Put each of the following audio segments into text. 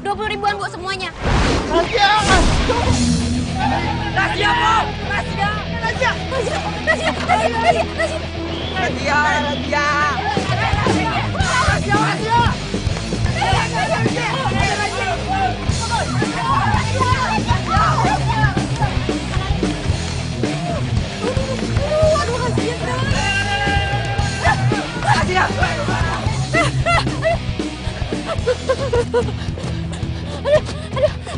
20 ribuan Bu semuanya. Razia! Razia, Bu! Razia! Razia! Razia!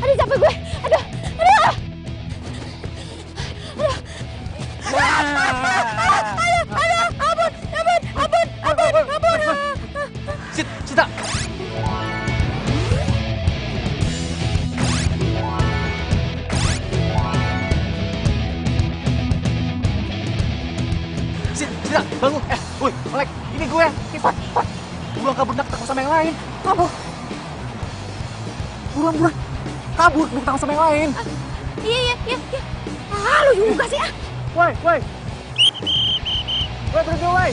Aduh, capek gue. Aduh. Ampun. Sita! Sita, bangun! Woi, Melek, ini gue! Cepat! Buruan kabur, takut sama yang lain! Kabur! Buruan! Kabur, takut sama yang lain! Iya. Lu juga sih, ah! Woi, berhenti, woi!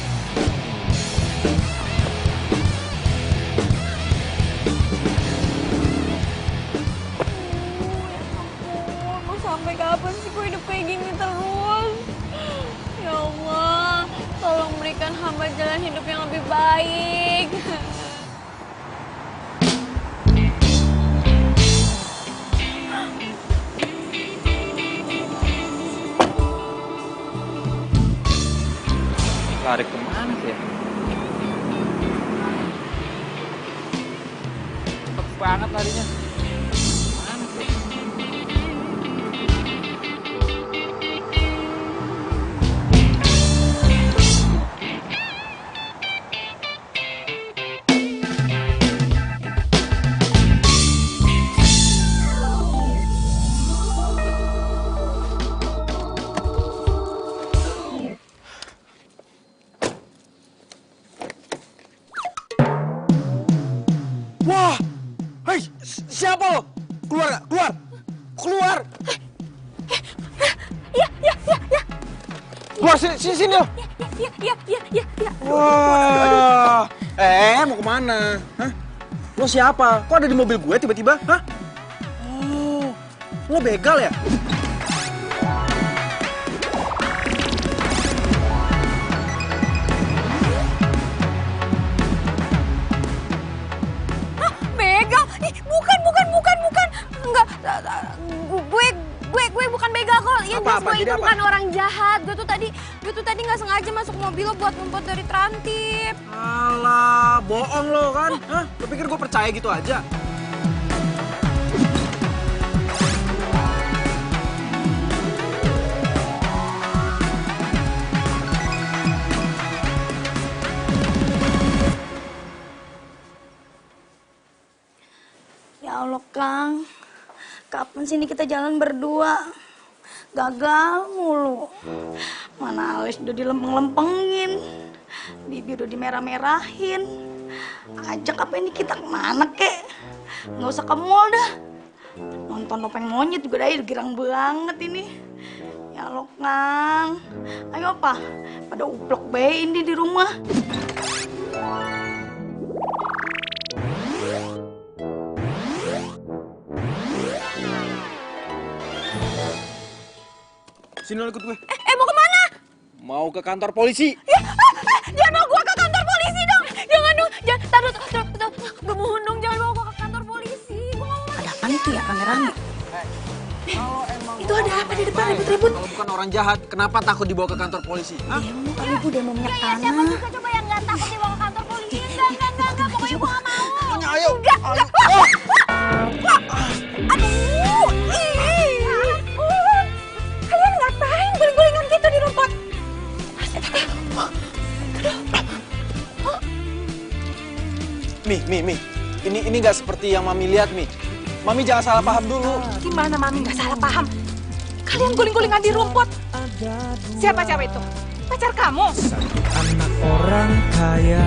Mau sampai kapan sih gue hidup kayak gini terus? Ya Allah, tolong berikan hamba jalan hidup yang lebih baik. Lari kemana sih ya? Cepet banget larinya. Mana sih? Wah! Hei, siapa lo? Keluar gak? Keluar! Iya. Keluar sini lo! Iya. Wah! Mau kemana? Hah? Lo siapa? Kok ada di mobil gue tiba-tiba? Hah? Oh, lo begal ya? Begal? Ih, bukan. Enggak, gue bukan begal kok. Yang jelas gue itu bukan orang jahat. Gue tuh tadi nggak sengaja masuk mobil lo buat ngumpet dari Trantip. Alah, bohong lo kan? Hah? Lo pikir gue percaya gitu aja? Ya Allah, Kang. Kapan sih ini kita jalan berdua? Gagal mulu. Mana alis udah dilempeng-lempengin. Bibir udah dimerah-merahin. Ajak apa ini kita kemana, kek? Nggak usah ke mall dah. Nonton topeng monyet juga dah, girang banget ini. Ya Allah, Kang. Ayo, apa? Pada uplok bae ini di rumah. Sini lo ikut gue. Mau kemana? Mau ke kantor polisi. Jangan bawa gue ke kantor polisi dong. Jangan dong. Taruh. Gue mohon dong, jangan bawa gue ke kantor polisi. Gue nggak mau. Ada apaan itu ya, rame-rame? Kalau emang Itu ada apa di depan ribut-ribut? Kalau bukan orang jahat, kenapa takut dibawa ke kantor polisi? Hah? Demo kali Bu, demo minyak Siapa tanah. juga coba yang nggak takut dibawa ke kantor polisi? Enggak. Pokoknya gue nggak mau. Ayo. Enggak. Aduh. Kalian ngapain guling-gulingan gitu di rumput? Mi. Ini nggak seperti yang Mami lihat, Mi. Mami jangan salah paham dulu. Gimana Mami nggak salah paham? Kalian guling-gulingan di rumput. Siapa itu? Pacar kamu? Satu anak orang kaya,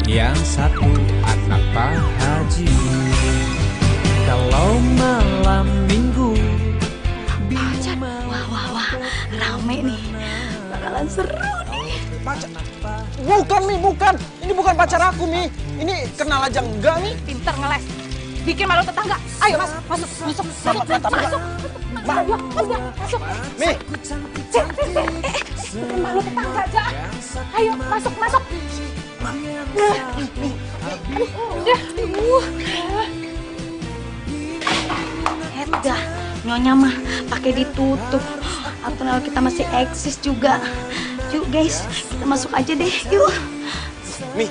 yang satu anak Pak Haji. Kalau malam minggu, Pacar. Wah. Rame nih. Bakalan seru nih. Pacar? Bukan, Mi, bukan. Ini bukan pacar aku, Mi. Ini kenal aja enggak, Mi. Pinter ngeles. bikin malu tetangga. Ayo masuk. Ayo, masuk. Mi, Bikin malu tetangga aja. Ayo, masuk. Dah, nyonya mah pakai ditutup. Atau kita masih eksis juga. Yuk guys, kita masuk aja deh. Yuk. Mi.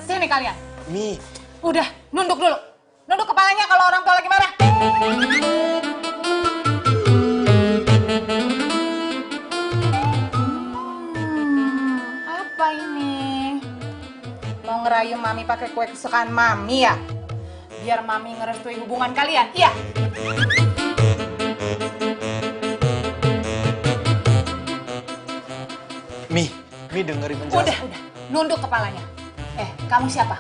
Sini kalian. Mi. Udah, nunduk dulu. Nunduk kepalanya kalau orang tua lagi marah. Apa ini? Mau ngerayu Mami pakai kue kesukaan Mami ya? Biar Mami ngerestui hubungan kalian, iya? Mi dengerin penjelasan. Udah. Nunduk kepalanya. Kamu siapa?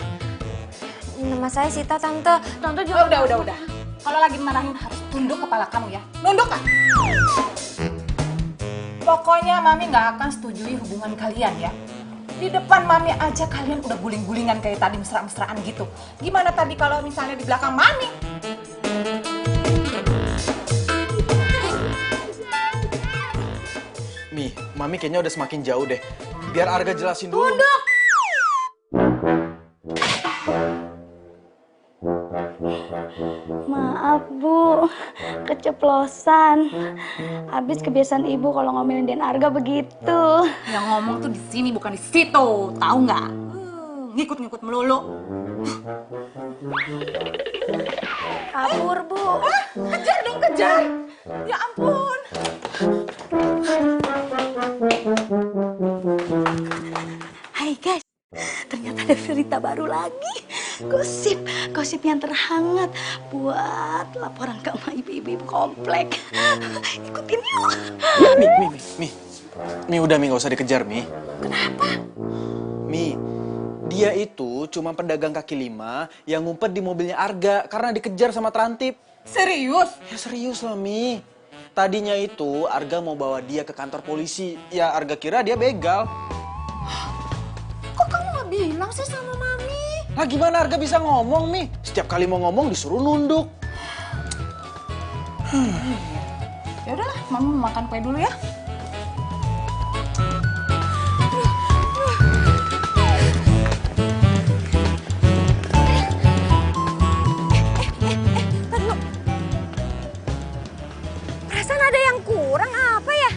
Nama saya Sita, Tante. Tante juga... Udah. Kalau lagi marahin harus tunduk kepala kamu ya. Nunduk kan? Pokoknya Mami nggak akan setujui hubungan kalian ya. Di depan Mami aja kalian udah guling-gulingan kayak tadi mesra-mesraan gitu. Gimana tadi kalau misalnya di belakang Mami? Mi, Mami kayaknya udah semakin jauh deh. Biar Arga jelasin dulu. Tunduk! Maaf Bu, keceplosan. Habis kebiasaan ibu kalau ngomelin Den Arga begitu. Yang ngomong tuh di sini bukan di situ, tahu nggak? Ngikut-ngikut melulu. Kabur Bu. Kejar dong, kejar! Ya ampun! Hai guys, ternyata ada berita baru lagi. Gosip yang terhangat buat laporan ke ibu-ibu komplek. Ikutin yuk. Mi, udah Mi, gak usah dikejar Mi. Kenapa? Mi, dia itu cuma pedagang kaki lima yang ngumpet di mobilnya Arga karena dikejar sama Trantip. Serius? Ya serius lah Mi. Tadinya itu Arga mau bawa dia ke kantor polisi. Ya Arga kira dia begal. Kok kamu nggak bilang sih sama Mami? Lah gimana Arga bisa ngomong Mi? Setiap kali mau ngomong disuruh nunduk. Ya udahlah, Mami mau makan kue dulu ya. Perasaan ada yang kurang apa ya?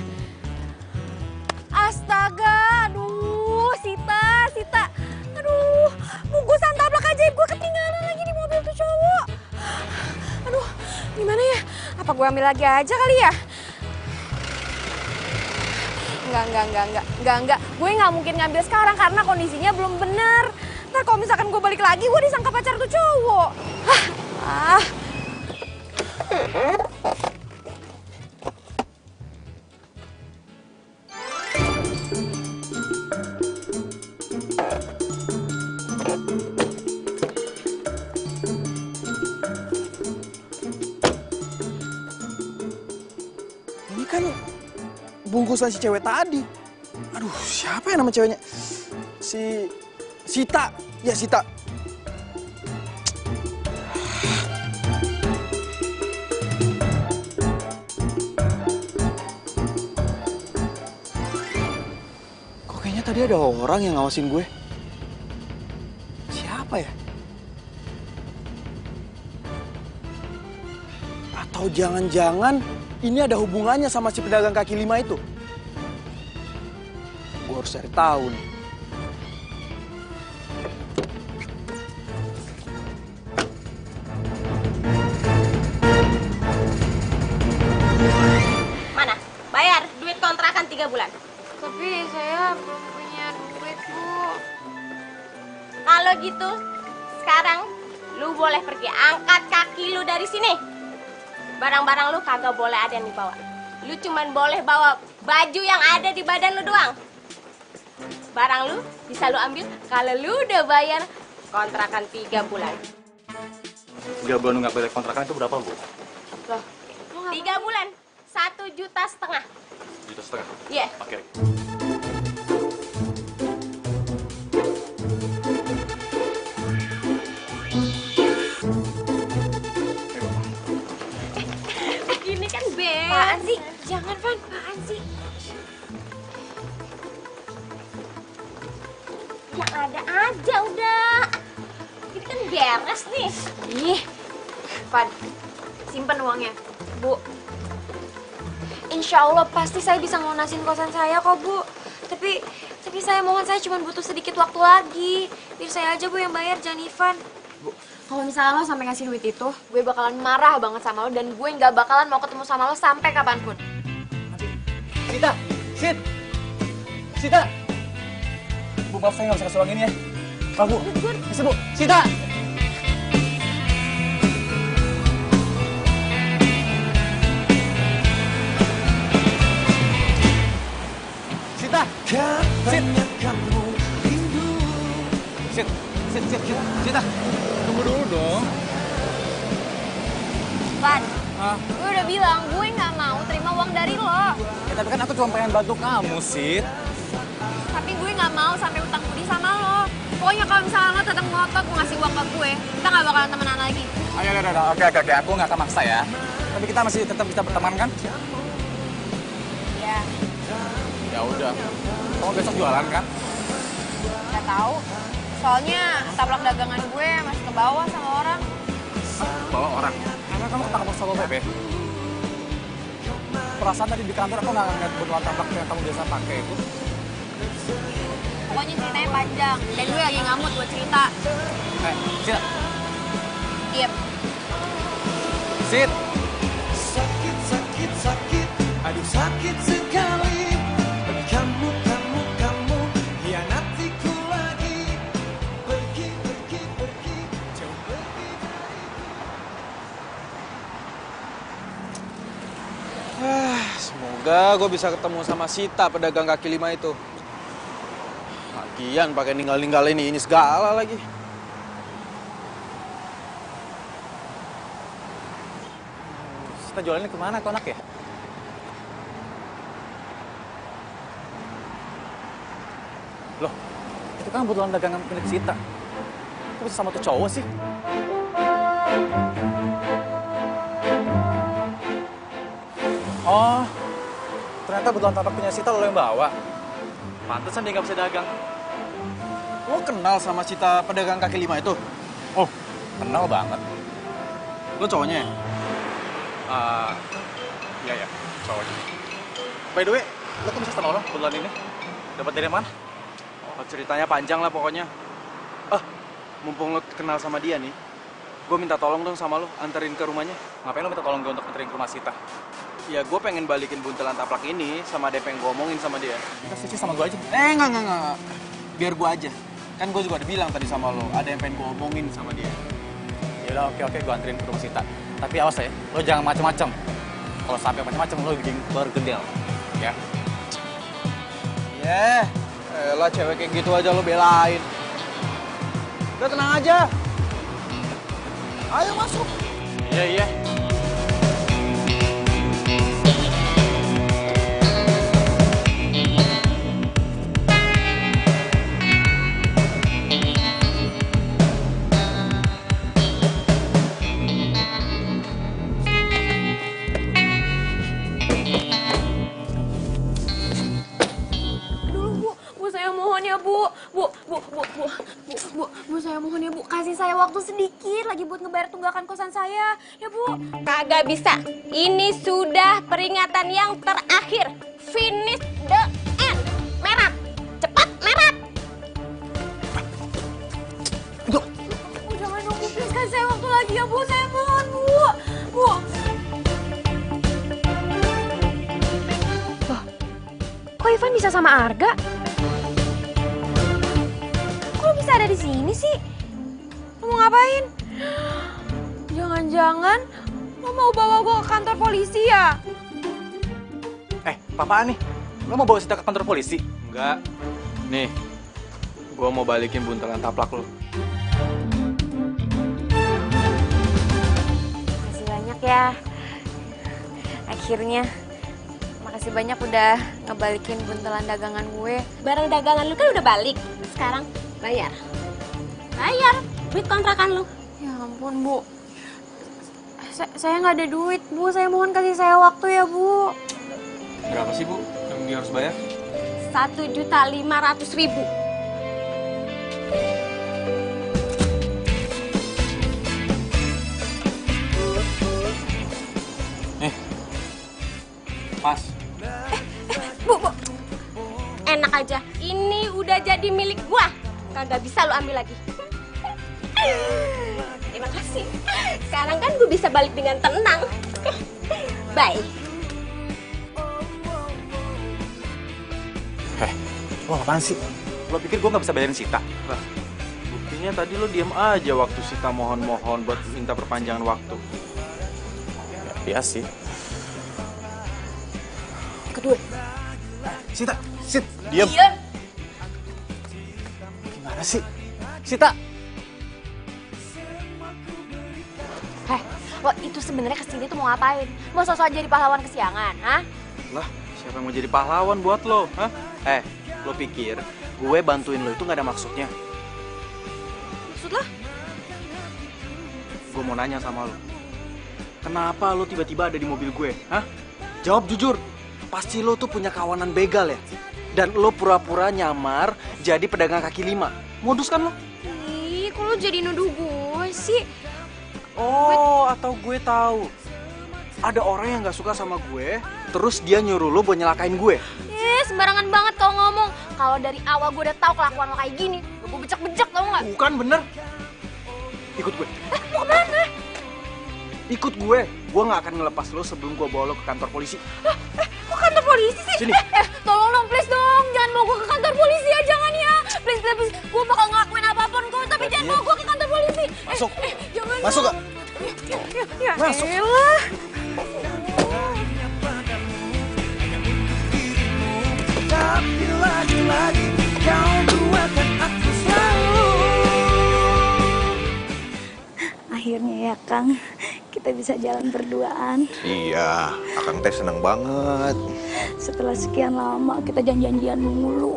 Astaga, aduh, Sita. Aduh, bungkusan taplak ajaib gue ketinggalan lagi di mobil tuh cowok. Aduh, gimana ya? Apa gue ambil lagi aja kali ya? Enggak. Gue nggak mungkin ngambil sekarang karena kondisinya belum bener. Ntar kalau misalkan gue balik lagi, gue disangka pacar tuh cowok. Ini kan bungkusan si cewek tadi. Aduh, siapa ya nama ceweknya? Si Sita. Ya, Sita. Kok kayaknya tadi ada orang yang ngawasin gue? Siapa ya? Atau jangan-jangan ini ada hubungannya sama si pedagang kaki lima itu? Gue harus cari tahu nih. Mana? Bayar duit kontrakan 3 bulan. Tapi saya belum punya duit, Bu. Kalau gitu, sekarang lu boleh pergi. Angkat kaki lu dari sini. Barang-barang lu kagak boleh ada yang dibawa. Lu cuman boleh bawa baju yang ada di badan lu doang. Barang lu bisa lu ambil kalau lu udah bayar kontrakan 3 bulan. 3 bulan nggak bayar kontrakan itu berapa, Bu? Loh, 3 bulan, 1,5 juta. 1,5 juta? Iya. Oke. Yang ada aja udah. Ini kan beres nih. Ih, Van, simpen uangnya. Bu, insya Allah pasti saya bisa ngelunasin kosan saya kok, Bu. Tapi saya mohon, saya cuma butuh sedikit waktu lagi. Biar saya aja, Bu, yang bayar, jangan Ivan. Bu, kalau misalnya lo sampai ngasih duit itu, gue bakalan marah banget sama lo dan gue nggak bakalan mau ketemu sama lo sampai kapanpun. Sita! Sita! Bu, maaf saya nggak bisa kasih uang ini ya. Maaf, Bu. Bisa, Bu. Sita! Sita! Sita! Tunggu dulu dong. Van, gue udah bilang gue nggak mau terima uang dari lo. Ya, tapi kan aku cuma pengen bantu kamu, Sit. Tapi gue nggak mau sampai utang budi sama lo. Pokoknya kalau misalnya lo tetap ngotot mau ngasih uang ke gue, kita nggak bakalan temenan lagi. Ayo, oke. Aku nggak akan maksa ya. Tapi kita masih tetap bisa berteman kan? Iya, Ya udah. Kamu besok jualan kan? nggak tahu. Soalnya tablak dagangan gue masih ke bawah sama orang. Bawa orang. Emang kamu ketangkap sama Bebe? Perasaan tadi di kantor aku nggak ngeliat beneran tablak yang kamu biasa pakai itu. Pokoknya ceritanya panjang. Dan gue lagi ngamut buat cerita. Sit. Diep. Sit. Sakit, aduh sakit sekali. Kamu hianatiku lagi. Pergi, jauh pergi. Semoga gue bisa ketemu sama Sita, pedagang kaki lima itu. Lagian pakai ninggalin ini segala lagi. Kita jualannya kemana tuh anak ya? Loh, itu kan kebetulan dagangan milik Sita. Kok bisa sama tuh cowok sih? Oh, ternyata kebetulan tapak punya Sita lo yang bawa. Pantesan dia nggak bisa dagang. Lo kenal sama Sita pedagang kaki lima itu? Oh, kenal banget. Lo cowoknya ya? Iya, cowoknya. By the way, lo kok bisa kenal lo kebetulan ini? Dapat dari mana? Oh, ceritanya panjang lah pokoknya. Mumpung lo kenal sama dia nih, gue minta tolong dong sama lo, anterin ke rumahnya. Ngapain lo minta tolong gue untuk anterin ke rumah Sita? Ya gue pengen balikin buntelan taplak ini sama DP yang gue omongin sama dia. Kita switch sama gue aja. Enggak. Biar gue aja. Kan gue juga udah bilang tadi sama lo, ada yang pengen gue omongin sama dia. Yaudah, oke, gue anterin ke rumah Sita. Tapi awas ya, lo jangan macem-macem. Kalau sampai macem-macem, lo bikin bergedel. Ya? Elah cewek kayak gitu aja lo belain. Udah tenang aja. Ayo masuk. Iya. Bu, saya mohon ya Bu, kasih saya waktu sedikit lagi buat ngebayar tunggakan kosan saya, ya Bu. Kagak bisa. Ini sudah peringatan yang terakhir. Finish the end. Merah. Cepat merah. Bu, jangan dong Bu, please kasih saya waktu lagi ya Bu, saya mohon Bu. Bu. Loh, kok Ivan bisa sama Arga? Kok bisa ada di sini sih? Lo mau ngapain? Jangan-jangan lo mau bawa gue ke kantor polisi ya? Apaan nih? Lo mau bawa Sita ke kantor polisi? Enggak. Nih, gue mau balikin buntelan taplak lo. Makasih banyak ya. Akhirnya. Makasih banyak udah ngebalikin buntelan dagangan gue. Barang dagangan lu kan udah balik. Sekarang bayar. Bayar duit kontrakan lu. Ya ampun, Bu. Saya nggak ada duit, Bu. Saya mohon kasih saya waktu ya, Bu. Berapa sih, Bu, yang dia harus bayar? 1.500.000. jadi milik gua. Kagak bisa lu ambil lagi. Terima kasih. Sekarang kan gue bisa balik dengan tenang. Bye. Lo apaan sih? Lo pikir gue nggak bisa bayarin Sita? Lah, buktinya tadi lo diam aja waktu Sita mohon-mohon buat minta perpanjangan waktu. Iya sih. Kedua. Sita, diam. Diam. Gimana sih? Sita! Lo itu sebenarnya kesini tuh mau ngapain? Mau sosok jadi pahlawan kesiangan, hah? Lah, siapa yang mau jadi pahlawan buat lo? Hah? Lo pikir gue bantuin lo itu nggak ada maksudnya? Maksud lo? Gue mau nanya sama lo. Kenapa lo tiba-tiba ada di mobil gue? Hah? Jawab jujur. Pasti lo tuh punya kawanan begal ya? Dan lo pura-pura nyamar jadi pedagang kaki lima. Modus kan lo? Ih, kok lo jadi nuduh gue sih? Oh, atau gue tahu. Ada orang yang nggak suka sama gue, terus dia nyuruh lo buat nyelakain gue. Sembarangan banget kalau ngomong. Kalau dari awal gue udah tahu kelakuan lo kayak gini, gue becek-becek tau nggak? Bukan bener. Ikut gue. Mau kemana? Ikut gue. Gue nggak akan ngelepas lo sebelum gue bawa lo ke kantor polisi. Kok kantor polisi sih? Sini. Tolong dong, please dong. Jangan bawa gue ke kantor polisi ya, jangan ya. Please. Gue bakal ngelakuin apapun kok, tapi jangan bawa gue ke kantor polisi. Masuk. Jangan. Masuk gak? Ya Masuk. elah. Tapi lagi-lagi kau buatkan aku selalu. Akhirnya ya Kang, kita bisa jalan berduaan. Iya, Akang teh seneng banget. Setelah sekian lama kita janjian mulu.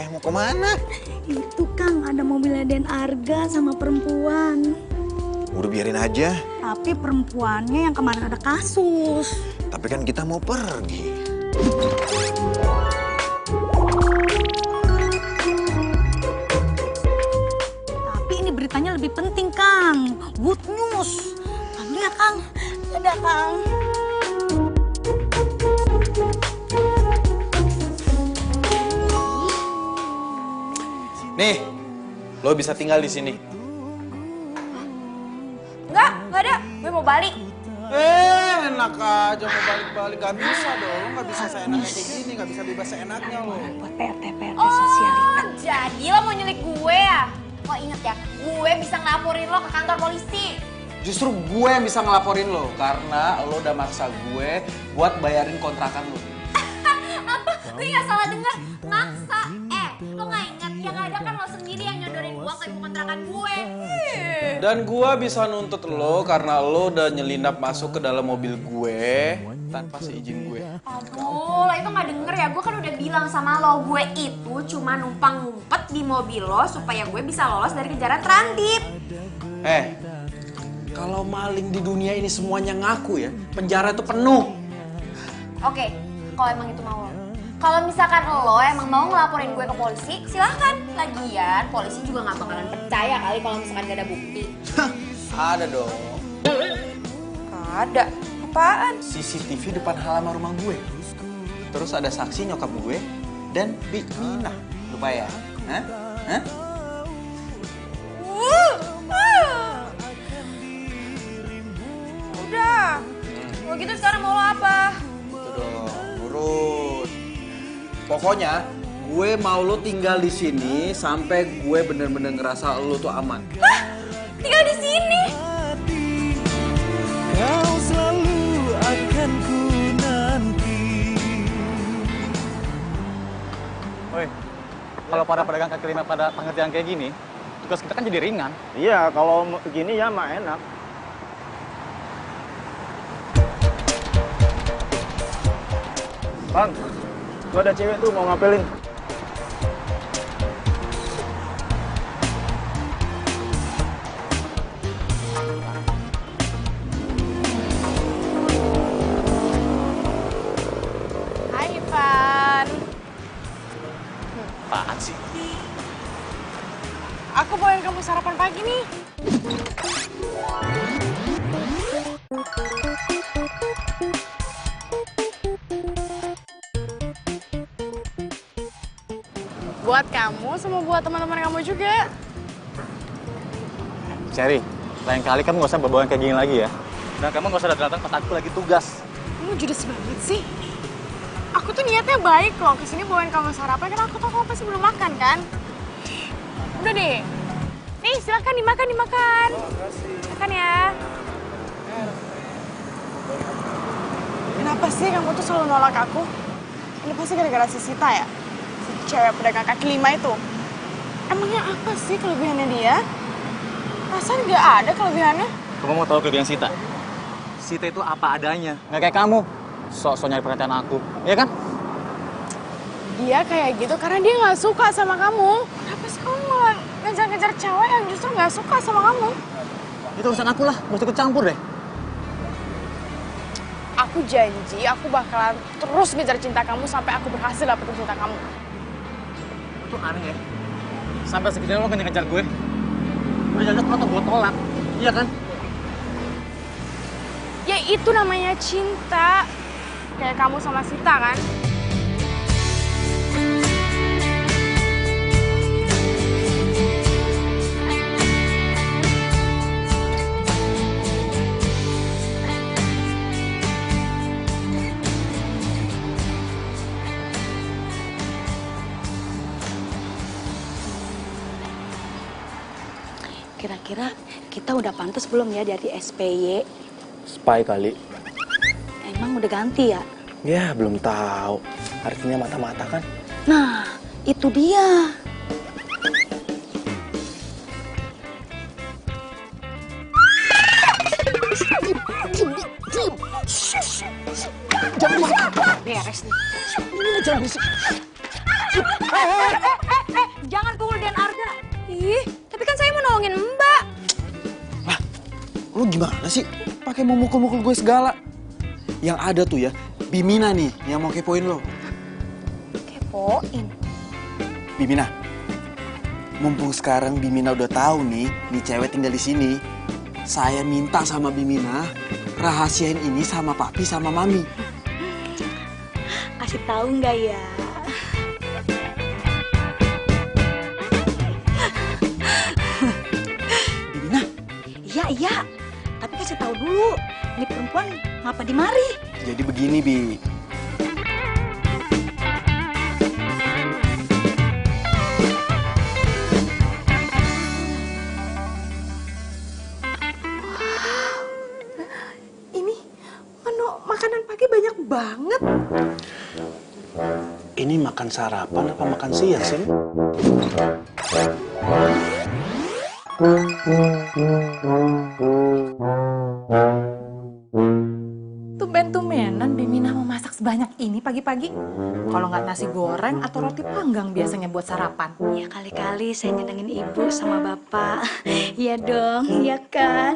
Mau kemana? Itu Kang, ada mobilnya Den Arga sama perempuan. Udah biarin aja. Tapi perempuannya yang kemarin ada kasus. Tapi kan kita mau pergi. Tapi ini beritanya lebih penting Kang. Good news. Panggil ya Kang. Dadah Kang. Nih, lo bisa tinggal di sini. Enggak ada. Gue mau balik. Enak aja mau balik-balik. Gak bisa dong, lo gak bisa seenaknya kayak gini, gak bisa bebas seenaknya lo. Buat PRT sosialita. Jadi lo mau nyulik gue ya? Lo inget ya, gue bisa ngelaporin lo ke kantor polisi. Justru gue yang bisa ngelaporin lo, karena lo udah maksa gue buat bayarin kontrakan lo. Apa? Gue gak salah denger. Maksa. Lo gak inget yang ada kan lo sendiri yang nyodorin uang ke ibu kontrakan gue. Dan gue bisa nuntut lo karena lo udah nyelinap masuk ke dalam mobil gue tanpa seizin gue. Aduh, lo itu gak denger ya? Gue kan udah bilang sama lo, gue itu cuma numpang ngumpet di mobil lo supaya gue bisa lolos dari kejaran terantip. Kalau maling di dunia ini semuanya ngaku ya, penjara itu penuh. Oke, kalau emang itu mau lo. Kalau misalkan lo emang mau ngelaporin gue ke polisi, silahkan. Lagian, polisi juga gak bakalan percaya kali kalau misalkan gak ada bukti. Ada dong. Ada? Apaan? CCTV depan halaman rumah gue. Terus ada saksi nyokap gue dan Big Mina. Lupa ya? Hah? Udah. Kalau gitu sekarang mau lo apa? Itu dong, nurut. Pokoknya gue mau lo tinggal di sini sampai gue bener-bener ngerasa lo tuh aman. Tinggal di sini? Kau selalu akan ku nanti. Woi, kalau para pedagang kaki lima pada pengertian kayak gini, tugas kita kan jadi ringan. Iya, kalau begini ya mah enak. Bang, gua ada cewek tuh mau ngapelin. Hai Ivan. Apaan sih? Aku bawain kamu sarapan pagi nih. Buat kamu sama buat teman-teman kamu juga. Cherry, lain kali kamu nggak usah bawa kayak gini lagi ya. Dan kamu nggak usah datang pas aku lagi tugas. Kamu judes banget sih. Aku tuh niatnya baik loh, kesini bawain kamu sarapan karena aku tahu kamu pasti belum makan kan. Udah deh. Nih silakan dimakan. Makan ya. Kenapa sih kamu tuh selalu nolak aku? Ini pasti gara-gara si Sita ya? Si cewek pedagang kaki 5 itu. Emangnya apa sih kelebihannya dia? Rasanya nggak ada kelebihannya. Kamu mau tahu kelebihan Sita? Sita itu apa adanya, nggak kayak kamu. Sok-sok nyari perhatian aku, iya kan? Dia kayak gitu karena dia nggak suka sama kamu. Kenapa sih kamu malah ngejar-ngejar cewek yang justru nggak suka sama kamu? Itu urusan aku lah, gak usah ikut campur deh. Aku janji aku bakalan terus ngejar cinta kamu sampai aku berhasil dapetin cinta kamu. Itu aneh ya. Sampai segini lo ngejar gue. Udah jelas atau gue tolak, iya kan? Ya itu namanya cinta. Kayak kamu sama Sita kan? Kira-kira kita udah pantas belum ya dari SPY? Spy kali. Emang udah ganti ya? Ya, belum tahu. Artinya mata-mata kan? Nah, itu dia. Beres nih. Jangan berisik. Jangan pukul Dan Arga. Ih, tapi kan saya mau nolongin Mbak. Lah, lu gimana sih? Pakai mau mukul-mukul gue segala. Yang ada tuh ya, Bimina nih yang mau kepoin lo. Kepoin? Bimina, mumpung sekarang Bimina udah tahu nih cewek tinggal di sini. Saya minta sama Bimina rahasiain ini sama papi sama mami. Kasih tahu nggak ya? Bimina? Iya. Tapi kasih tahu dulu. Ini perempuan ngapa di mari? Jadi begini, Bi. Ini menu makanan pagi banyak banget. Ini makan sarapan apa makan siang sih? Tumben-tumbenan Bimina mau masak sebanyak ini pagi-pagi. Kalau nggak nasi goreng atau roti panggang biasanya buat sarapan. Ya kali-kali saya nyenengin ibu sama bapak. Iya dong, iya kan?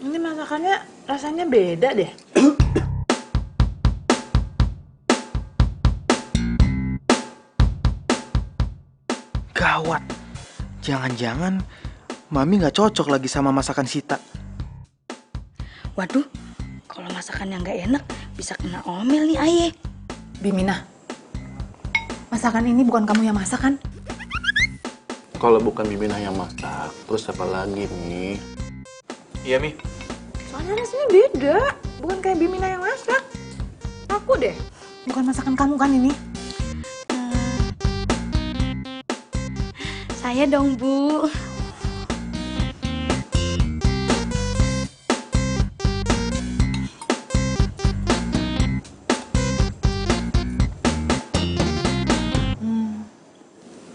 Ini masakannya rasanya beda deh. Gawat. Jangan-jangan Mami nggak cocok lagi sama masakan Sita. Waduh, kalau masakan yang nggak enak bisa kena omel nih Aye. Bimina, masakan ini bukan kamu yang masak kan? Kalau bukan Bimina yang masak, terus siapa lagi nih? Iya, Mi. Soalnya rasanya beda, bukan kayak Bimina yang masak. Aku deh, bukan masakan kamu kan ini? Saya dong, Bu.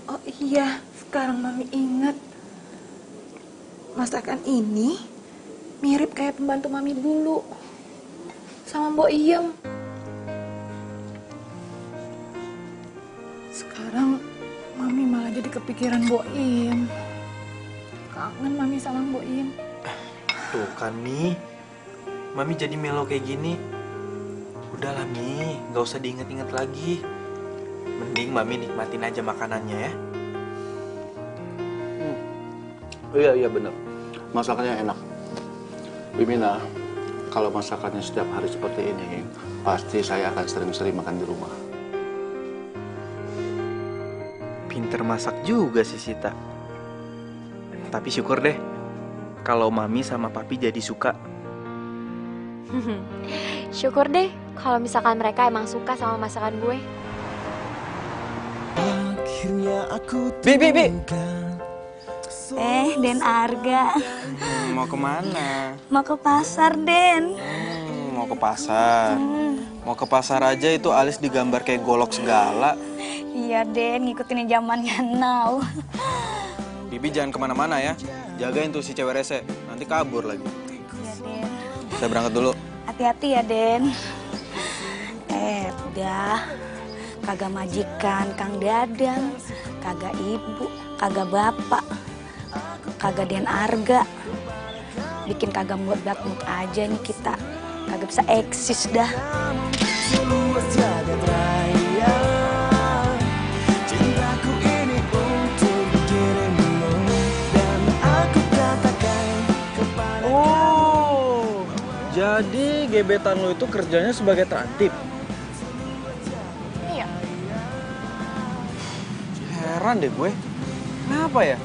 Oh iya, sekarang Mami ingat. Masakan ini mirip kayak pembantu Mami dulu. Sama Mbok Iem. kepikiran Boim. Kangen Mami sama Boim. Tuh kan, Mi. Mami jadi melo kayak gini. Udahlah, Mi. Gak usah diinget-inget lagi. Mending Mami nikmatin aja makanannya ya. Iya bener. Masakannya enak. Bimina, kalau masakannya setiap hari seperti ini, pasti saya akan sering-sering makan di rumah. Pinter masak juga sih Sita. Tapi syukur deh kalau Mami sama Papi jadi suka. Syukur deh kalau misalkan mereka emang suka sama masakan gue. Akhirnya aku Bi. Den Arga. Mau kemana? Mau ke pasar, Den. Mau ke pasar. Mau ke pasar aja itu alis digambar kayak golok segala. Iya, Den, ngikutin zamannya now. Bibi jangan kemana-mana ya. Jagain tuh si cewek rese. Nanti kabur lagi. Iya, Den. Saya berangkat dulu. Hati-hati ya, Den. Udah. Kagak majikan, Kang Dadang. Kagak ibu, kagak bapak. Kagak Den Arga. Bikin kagak mood aja nih kita. Kagak bisa eksis dah. seluas jagat raya. Cintaku ini untuk dirimu dan aku katakan kepada. Oh, jadi gebetan lo itu kerjanya sebagai terantip? Iya. Heran deh gue. Kenapa ya?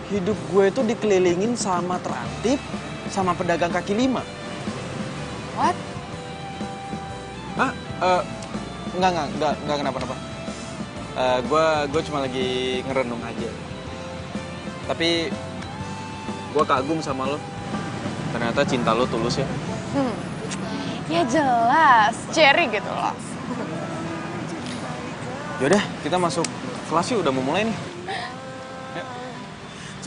Hidup gue itu dikelilingin sama terantip, sama pedagang kaki lima. What? Hah? Enggak kenapa-napa. Gue cuma lagi ngerenung aja. Tapi gue kagum sama lo. Ternyata cinta lo tulus ya. Ya jelas, Cherry gitu loh. Yaudah, kita masuk kelas yuk, udah mau mulai nih.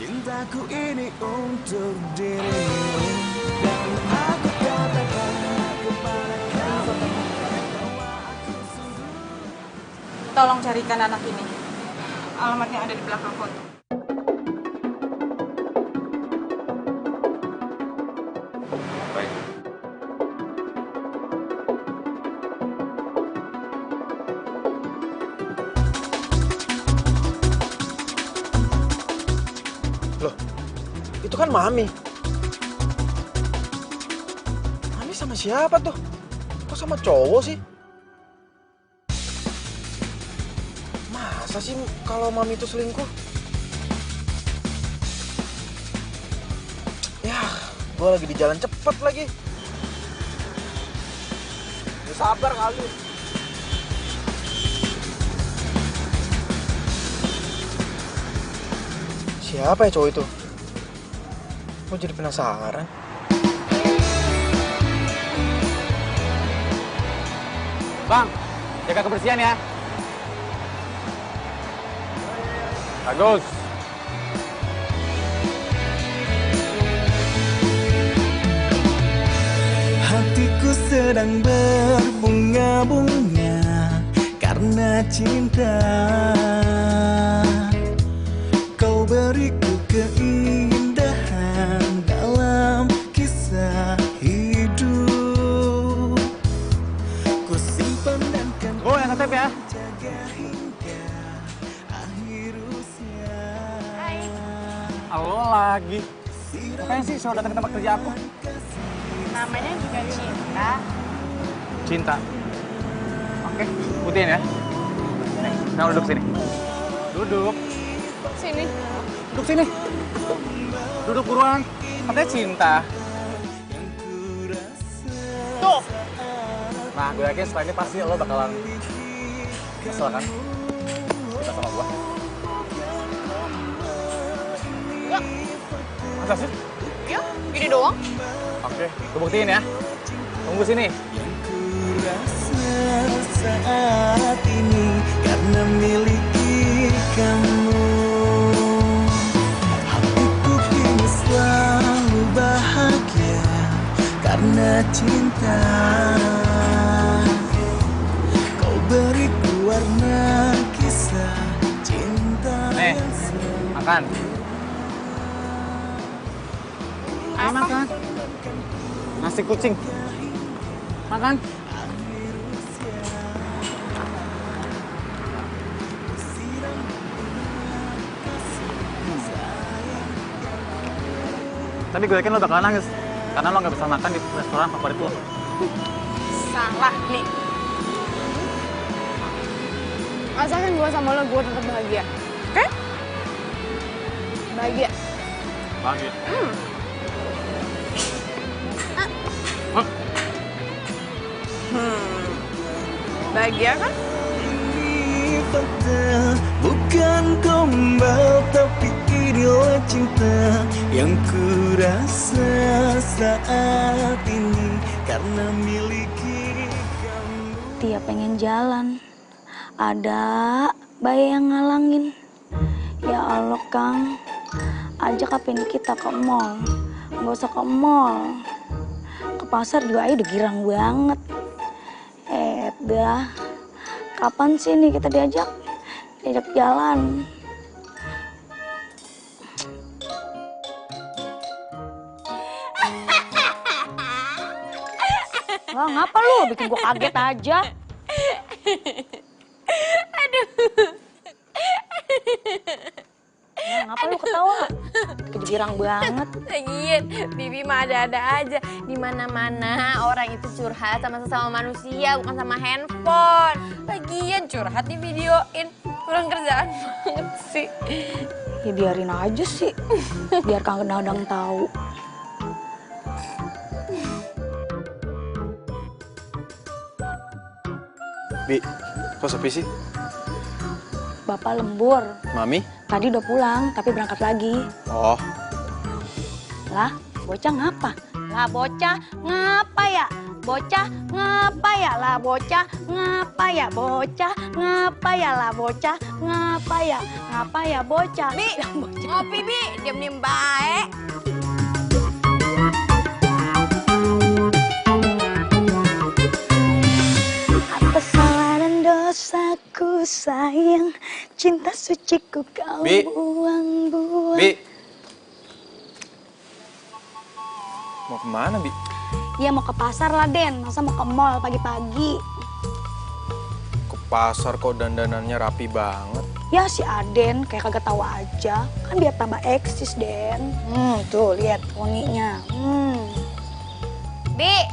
Cintaku ini untuk dirimu dan aku katakan kepada kamu. Tolong carikan anak ini. Alamatnya ada di belakang foto. Baik. Loh, itu kan Mami. Mami sama siapa tuh? Kok sama cowok sih? Masa sih kalau Mami itu selingkuh? Ya, gue lagi di jalan cepet lagi. Ya, sabar kali. Siapa ya cowok itu? Gue jadi penasaran. Bang, jaga kebersihan ya. Bagus. Hatiku sedang berbunga-bunga karena cinta. Kau beriku keindahan dalam kisah hidup. Ku simpan dan kan Gue yang ngetep ya. jaga hingga akhir usia. Halo lagi. Ngapain sih selalu datang ke tempat kerja aku? Namanya juga cinta. Cinta. Oke, buktiin ya. Nah, duduk sini. Duduk. Sini. Duduk sini. Duduk buruan. Katanya cinta. Tuh. Nah, gue yakin setelah ini pasti lo bakalan kesel kan? Cinta sama gue. Enggak. Masa sih? Ya, gini doang. Oke, gue buktiin ya. Tunggu sini. Rasa saat ini karena miliki kamu. Hatiku kini selalu bahagia karena cinta. Kau beriku warna kisah cinta. Nih, Makan. Ayo makan. Nasi kucing. Makan. Tapi gue yakin lo bakalan nangis karena lo nggak bisa makan di restoran favorit lo. Salah nih. Asalkan gue sama lo, gue tetap bahagia. Oke? Bahagia. Bahagia. Bahagia kan? Ini fakta, bukan gombal, tapi inilah cinta yang kurasa saat ini karena miliki kamu. Dia pengen jalan, ada bayi yang ngalangin. Ya Allah Kang, ajak apa ini kita ke mall. Nggak usah ke mall, ke pasar juga aja udah girang banget. Dah, kapan sih nih kita diajak jalan? Wah, ngapa lu? Bikin gua kaget aja. Aduh. Nah, ngapa lu ketawa? Kejirang banget. Lagian, Bibi mah ada-ada aja. Di mana-mana orang itu curhat sama sesama manusia, bukan sama handphone. Lagian curhat di videoin. Kurang kerjaan banget sih. Ya biarin aja sih. Biar Kang Dadang tahu. Bi, kok sepi sih? Bapak lembur. Mami? Tadi udah pulang, tapi berangkat lagi. Oh, Lah, bocah ngapa? Lah bocah ngapa ya? Bocah ngapa ya? Lah bocah ngapa ya? Bocah ngapa ya? Lah bocah ngapa ya? Ngapa ya bocah? Bi, ngopi Bi, diem-diem baik. Atas salah dan dosaku sayang, cinta suciku kau Bi. buang-buang. Bi. Mau kemana, Bi? Iya mau ke pasar lah Den, masa mau ke mall pagi-pagi? Ke pasar kok dandanannya rapi banget. Ya si Aden kayak kagak tahu aja, kan biar tambah eksis Den. Tuh lihat poninya. Bi,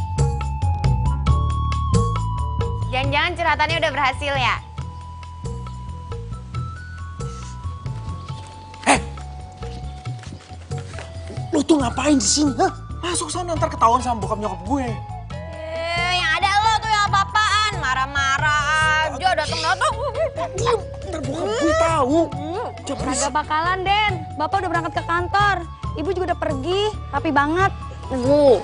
jangan-jangan curhatannya udah berhasil ya? Lu tuh ngapain di sini, hah? Masuk sana ntar ketahuan sama bokap nyokap gue. Yang ada lo tuh yang apa-apaan, marah-marah aja, datang-datang. Diam, ntar bokap gue tahu. Kagak bakalan Den, Bapak udah berangkat ke kantor. Ibu juga udah pergi, rapi banget. Ih,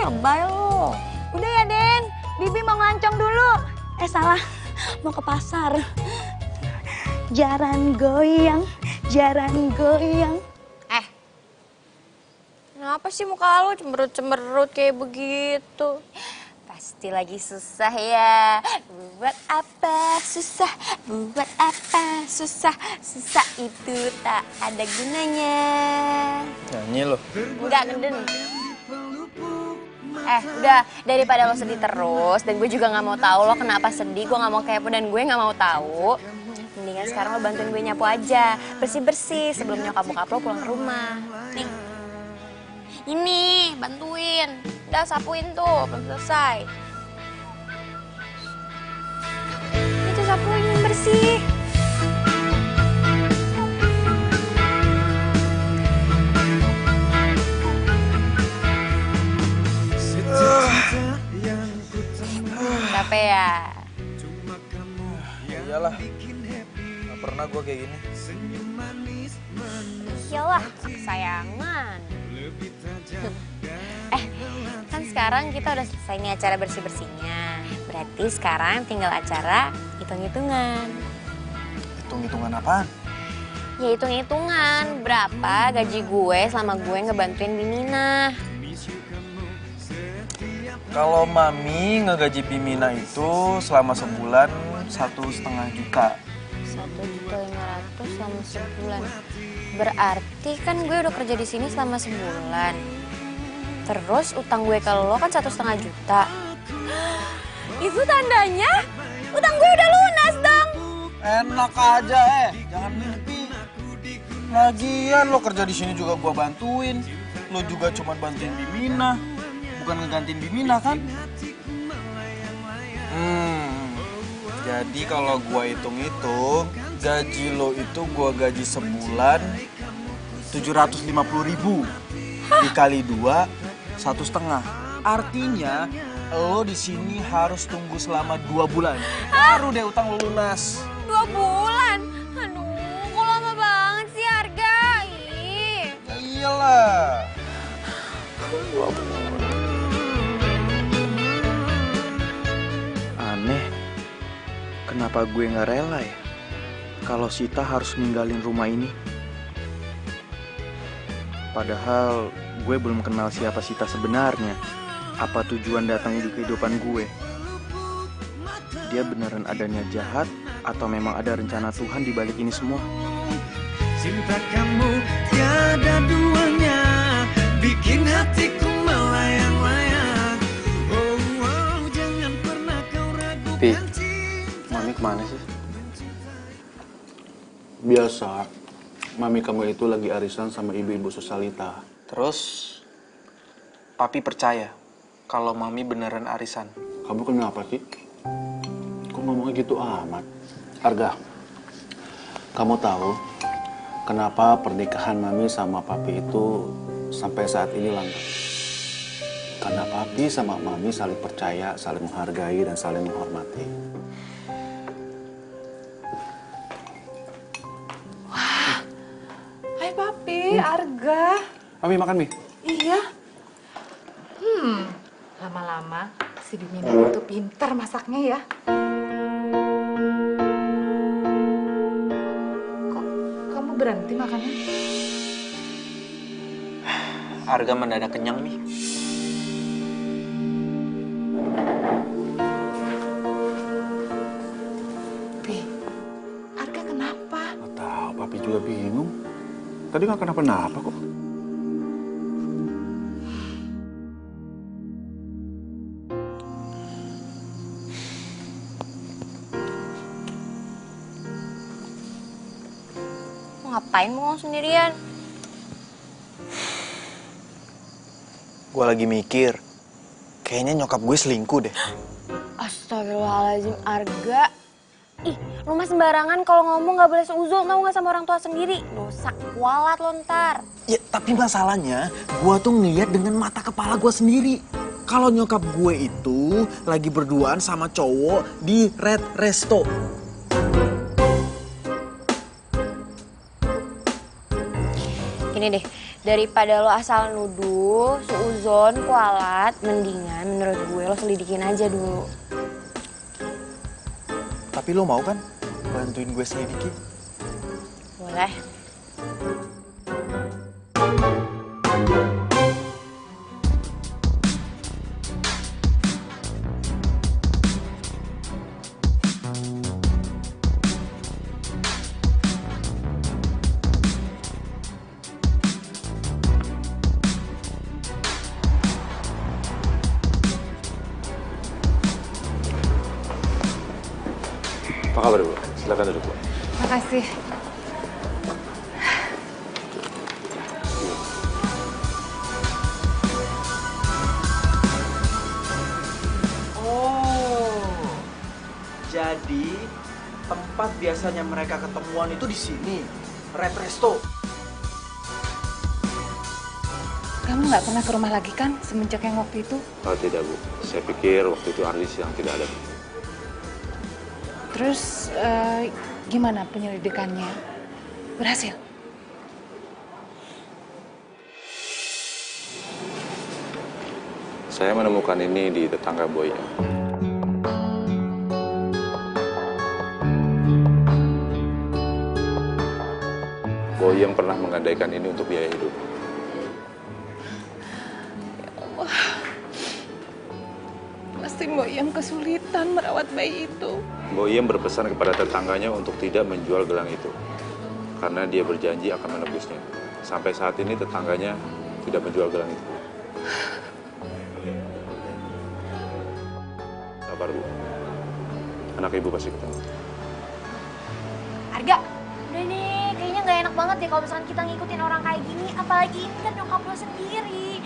lebay lo. Udah ya Den, Bibi mau ngelancong dulu. Salah, mau ke pasar. Jaran goyang, jaran goyang. Kenapa sih muka lo cemberut-cemberut kayak begitu? Pasti lagi susah ya. Buat apa susah? Buat apa susah? Susah itu tak ada gunanya. Nyanyi lo. Enggak, ngeden. Udah, daripada lo sedih terus, dan gue juga nggak mau tahu lo kenapa sedih, gue nggak mau kepo dan gue nggak mau tahu. Mendingan sekarang lo bantuin gue nyapu aja, bersih-bersih sebelum nyokap bokap lo pulang ke rumah. Nih, ini bantuin, udah sapuin tuh, belum selesai. Itu sapuin yang bersih. Capek ya? Iyalah, gak pernah gue kayak gini. Iyalah, kesayangan. Kan sekarang kita udah selesai nih acara bersih-bersihnya. Berarti sekarang tinggal acara hitung-hitungan. Hitung-hitungan apaan? Ya hitung-hitungan berapa gaji gue selama gue ngebantuin Bimina. Kalau Mami ngegaji Bimina itu selama sebulan 1,5 juta. 1.500.000 selama sebulan. Berarti kan gue udah kerja di sini selama sebulan. Terus utang gue ke lo kan 1,5 juta. Itu tandanya utang gue udah lunas dong. Enak aja jangan mimpi. Lagian lo kerja di sini juga gua bantuin. Lo juga cuma bantuin Bimina, bukan ngegantiin Bimina kan? Jadi kalau gua hitung-hitung, gaji lo itu gua gaji sebulan 750.000 dikali 2, 1,5. Artinya lo di sini harus tunggu selama 2 bulan. Baru deh utang lo lunas. 2 bulan? Aduh, kok lama banget sih Arga? Ih. Ya iyalah. Aneh, kenapa gue nggak rela ya kalau Sita harus ninggalin rumah ini? Padahal gue belum kenal siapa Sita sebenarnya. Apa tujuan datangnya di kehidupan gue? Dia beneran adanya jahat atau memang ada rencana Tuhan di balik ini semua? Cinta kamu tiada duanya, bikin hatiku melayang-layang. Oh, jangan pernah kau ragukan cinta. Mami kemana sih? Biasa, mami kamu itu lagi arisan sama ibu-ibu sosialita. Terus, papi percaya kalau mami beneran arisan. Kamu kenapa sih? Kok ngomongnya gitu amat? Arga, kamu tahu kenapa pernikahan mami sama papi itu sampai saat ini langgeng? Karena papi sama mami saling percaya, saling menghargai, dan saling menghormati. Wah, hai papi, Arga. Mami makan mie? Iya. Lama-lama si Bimina itu pintar masaknya ya. Kok kamu berhenti makannya? Arga mendadak kenyang nih. Pi, Arga kenapa? Nggak tahu, papi juga bingung. Tadi nggak kenapa-napa kok. Ngapain bengong sendirian? Gue lagi mikir, kayaknya nyokap gue selingkuh deh. Astagfirullahaladzim, Arga. Ih, lu mah sembarangan kalau ngomong gak boleh seuzon, tau gak sama orang tua sendiri. Dosa kualat lo ntar. Ya, tapi masalahnya, gue tuh ngeliat dengan mata kepala gue sendiri. Kalau nyokap gue itu lagi berduaan sama cowok di Red Resto. Gini deh, daripada lo asal nuduh, seuzon, kualat, mendingan menurut gue lo selidikin aja dulu. Tapi lo mau kan bantuin gue selidiki? Boleh. Apa kabar, Bu? Silakan duduk, Bu. Makasih. Oh, jadi tempat biasanya mereka ketemuan itu di sini, Red Resto. Kamu nggak pernah ke rumah lagi kan semenjak yang waktu itu? Oh tidak, Bu. Saya pikir waktu itu Arlis yang tidak ada. Terus gimana penyelidikannya? Berhasil? Saya menemukan ini di tetangga Boy. Boy yang pernah menggadaikan ini untuk biaya hidup. Pasti Boy Mbok Iem kesulitan merawat bayi itu. Mbok Iem berpesan kepada tetangganya untuk tidak menjual gelang itu. Karena dia berjanji akan menebusnya. Sampai saat ini tetangganya tidak menjual gelang itu. Sabar, Bu. Anak Ibu pasti ketemu. Arga, udah deh, kayaknya nggak enak banget deh kalau misalkan kita ngikutin orang kayak gini. Apalagi ini kan nyokap lo sendiri.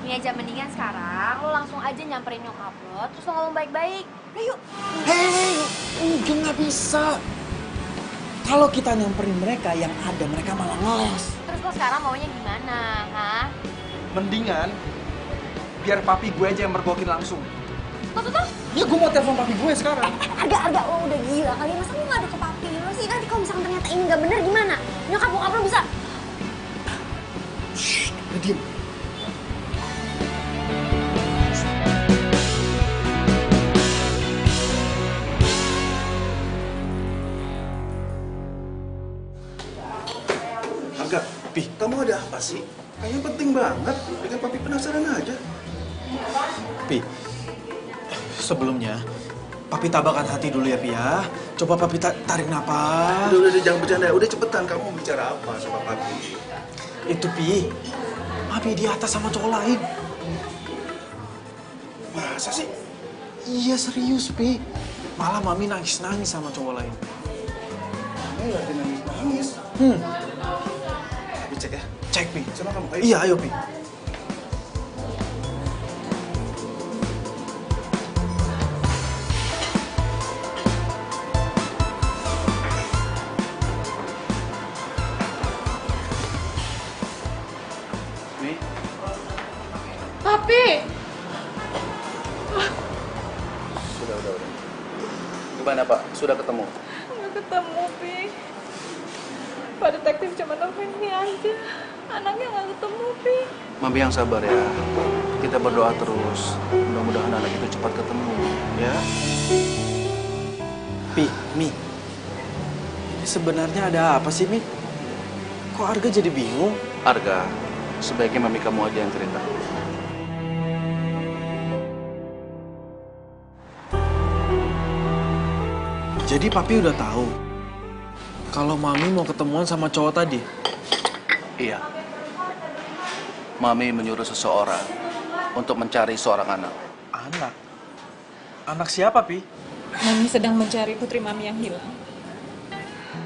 Ini aja mendingan sekarang lo langsung aja nyamperin nyokap lo, terus lo ngomong baik-baik. Udah yuk. Hei, udah nggak bisa. Kalau kita nyamperin mereka, yang ada mereka malah ngeles. Terus lo sekarang maunya gimana, ha? Mendingan biar papi gue aja yang mergokin langsung. Tuh. Ya gue mau telepon papi gue sekarang. Arga, lo udah gila kali. Masa lo ngadu ke papi lo sih? Nanti kalau misalkan ternyata ini nggak bener gimana? Nyokap lo bisa. Shh, udah diem. Agak, Pi, kamu ada apa sih? Kayaknya penting banget. Bikin papi penasaran aja. Pi, sebelumnya papi tabahkan hati dulu ya Pi ya. Coba papi tarik napas. Udah, jangan bercanda. Udah cepetan, kamu mau bicara apa sama papi? Itu Pi, papi di atas sama cowok lain. Masa sih? Iya serius Pi. Malah mami nangis-nangis sama cowok lain. Kamu lagi nangis-nangis. Tapi cek ya. Cek Pi. Sama kamu, ayo. Iya ayo Pi. Mi, Papi! udah. Gimana Pak? Sudah ketemu? Nggak ketemu, Pi. Pak detektif cuma nemuin ini aja. Anaknya nggak ketemu, Pi. Mami yang sabar ya. Kita berdoa terus. Mudah-mudahan anak itu cepat ketemu, ya. Pi, Mi. Ini sebenarnya ada apa sih Mi? Kok Arga jadi bingung? Arga, sebaiknya mami kamu aja yang cerita. Jadi papi udah tahu kalau mami mau ketemuan sama cowok tadi. Iya. Mami menyuruh seseorang untuk mencari seorang anak. Anak? Anak siapa Pi? Mami sedang mencari putri Mami yang hilang.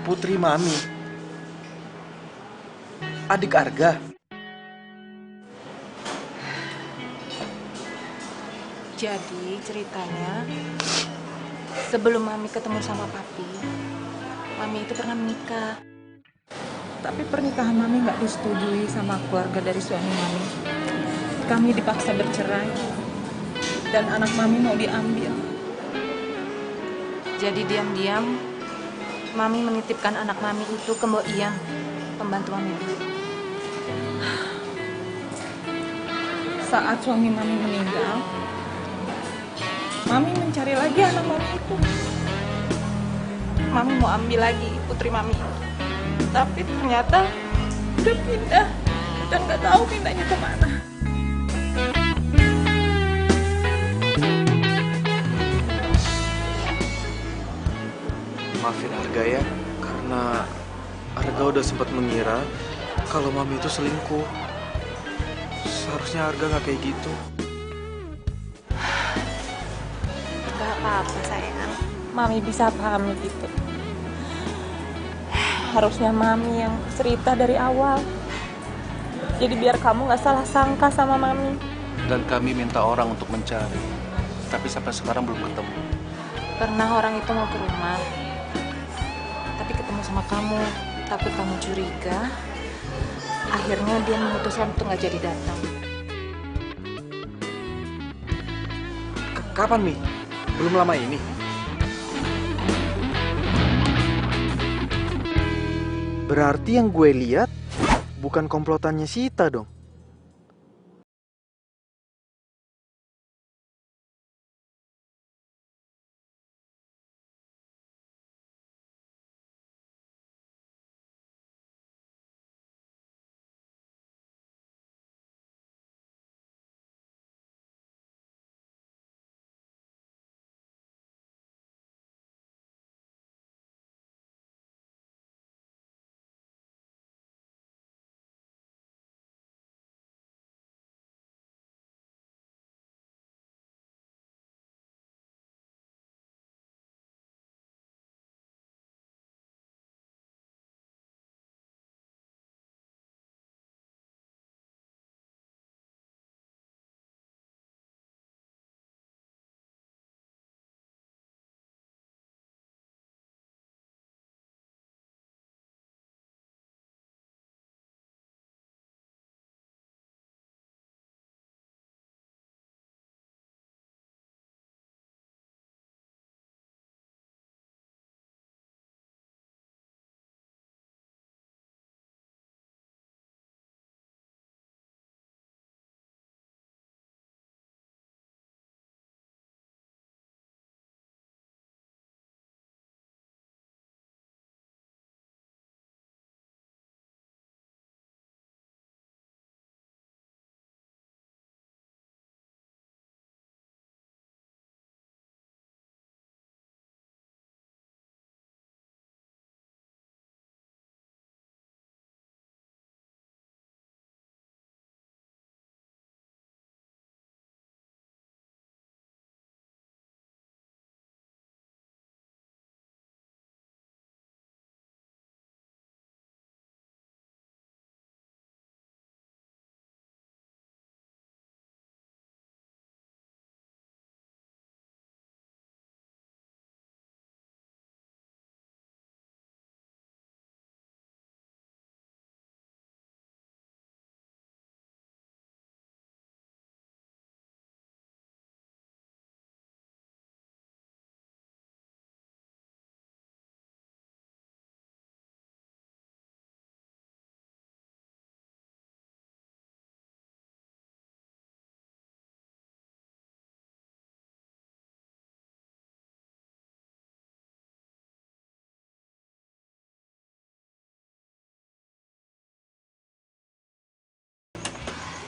Putri mami. Adik Arga. Jadi ceritanya, sebelum Mami ketemu sama Papi, Mami itu pernah menikah. Tapi pernikahan Mami nggak disetujui sama keluarga dari suami Mami. Kami dipaksa bercerai, dan anak Mami mau diambil. Jadi diam-diam, Mami menitipkan anak Mami itu ke Mbok Iem, pembantu Mami dulu. Saat suami Mami meninggal, Mami mencari lagi anak Mami itu. Mami mau ambil lagi putri Mami itu. Tapi ternyata udah pindah dan nggak tahu pindahnya kemana. Maafin Arga ya, karena Arga udah sempat mengira kalau mami itu selingkuh. Seharusnya Arga nggak kayak gitu. Gak apa-apa sayang. Mami bisa paham gitu. Harusnya Mami yang cerita dari awal. Jadi biar kamu gak salah sangka sama Mami. Dan kami minta orang untuk mencari. Tapi sampai sekarang belum ketemu. Pernah orang itu mau ke rumah. Tapi ketemu sama kamu. Takut kamu curiga. Akhirnya dia memutuskan untuk gak jadi datang. Kapan Mi? Belum lama ini? Berarti yang gue lihat bukan komplotannya Sita dong.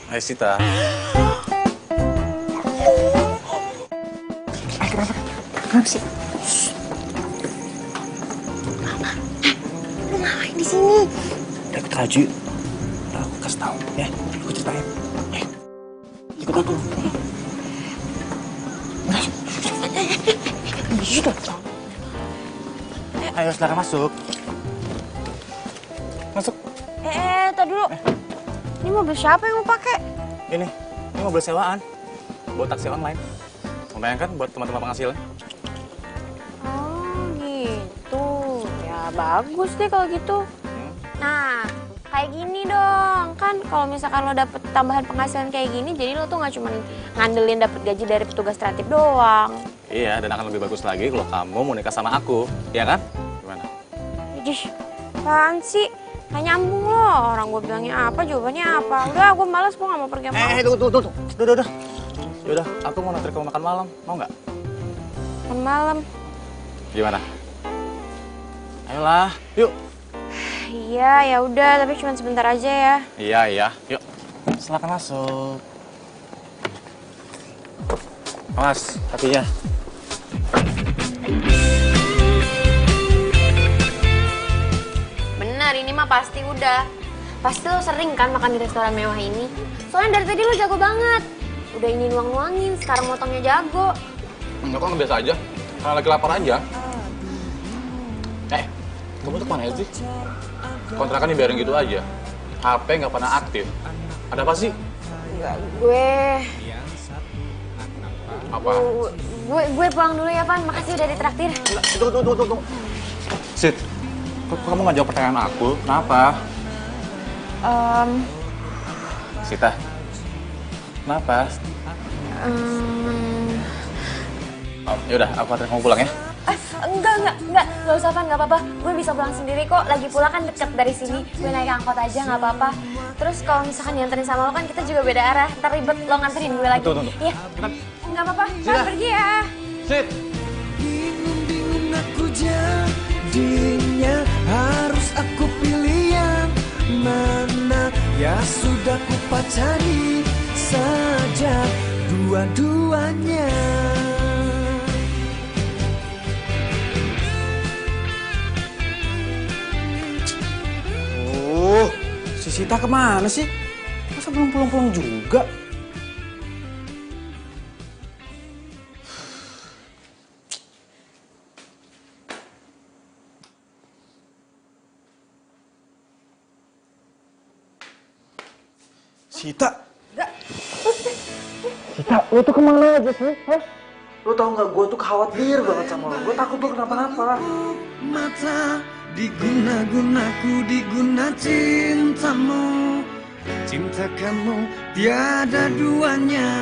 Hai Sita. Kenapa sih? Lu ngapain di sini? Deket Raju. Aku kasih tahu ya. Aku ceritain. Ikut aku. Ayo silakan masuk. Masuk. Tadi dulu. Ini mobil siapa yang mau pakai? Ini mobil sewaan. Buat taksi online. Lumayan kan buat teman-teman penghasilan. Oh gitu. Ya bagus deh kalau gitu. Nah, kayak gini dong. Kan kalau misalkan lo dapet tambahan penghasilan kayak gini, jadi lo tuh nggak cuma ngandelin dapet gaji dari petugas transit doang. Iya, dan akan lebih bagus lagi kalau kamu mau nikah sama aku. Iya kan? Gimana? Ih, apaan sih? Gak nyambung lo. Orang gue bilangnya apa, jawabannya apa. Udah, gue males, gue gak mau pergi sama lo. Tunggu. Udah. Yaudah, aku mau nanti kamu makan malam. Mau nggak? Makan malam. Gimana? Ayolah, yuk. Iya, ya udah, tapi cuma sebentar aja ya. Iya. Yuk. Silakan masuk. Awas, kakinya. Bener, ini mah pasti udah. Pasti lo sering kan makan di restoran mewah ini. Soalnya dari tadi lo jago banget. Udah ini nuang-nuangin, sekarang motongnya jago. Enggak kok, biasa aja. Karena lagi lapar aja. Kamu tuh kemana sih? Kontrakan dibiarin gitu aja. HP nggak pernah aktif. Ada apa sih? Enggak, gue Apa? Gue pulang dulu ya, Pan. Makasih udah ditraktir. Tunggu. Sid, kok kamu nggak jawab pertanyaan aku? Kenapa? Sita, kenapa? Yaudah, aku anterin kamu pulang ya. Enggak. Gak usah, Pan. Gak apa-apa. Gue bisa pulang sendiri kok. Lagi pula kan deket dari sini. Gue naik angkot aja, gak apa-apa. Terus kalau misalkan dianterin sama lo kan kita juga beda arah. Ntar ribet lo nganterin gue lagi. Tunggu. Iya. Gak apa-apa. Pan, pergi ya. Sid. Bingung aku jadinya, harus aku pilih yang mana? Ya sudah ku pacari saja dua-duanya. Si Sita kemana sih? Masa belum pulang-pulang juga? Sita? Sita, lu tuh kemana aja sih? Hah? Lu tau gak, gue tuh khawatir banget sama lu. Gue takut lu kenapa-napa. Mata diguna-gunaku, diguna cintamu. Cinta kamu tiada duanya,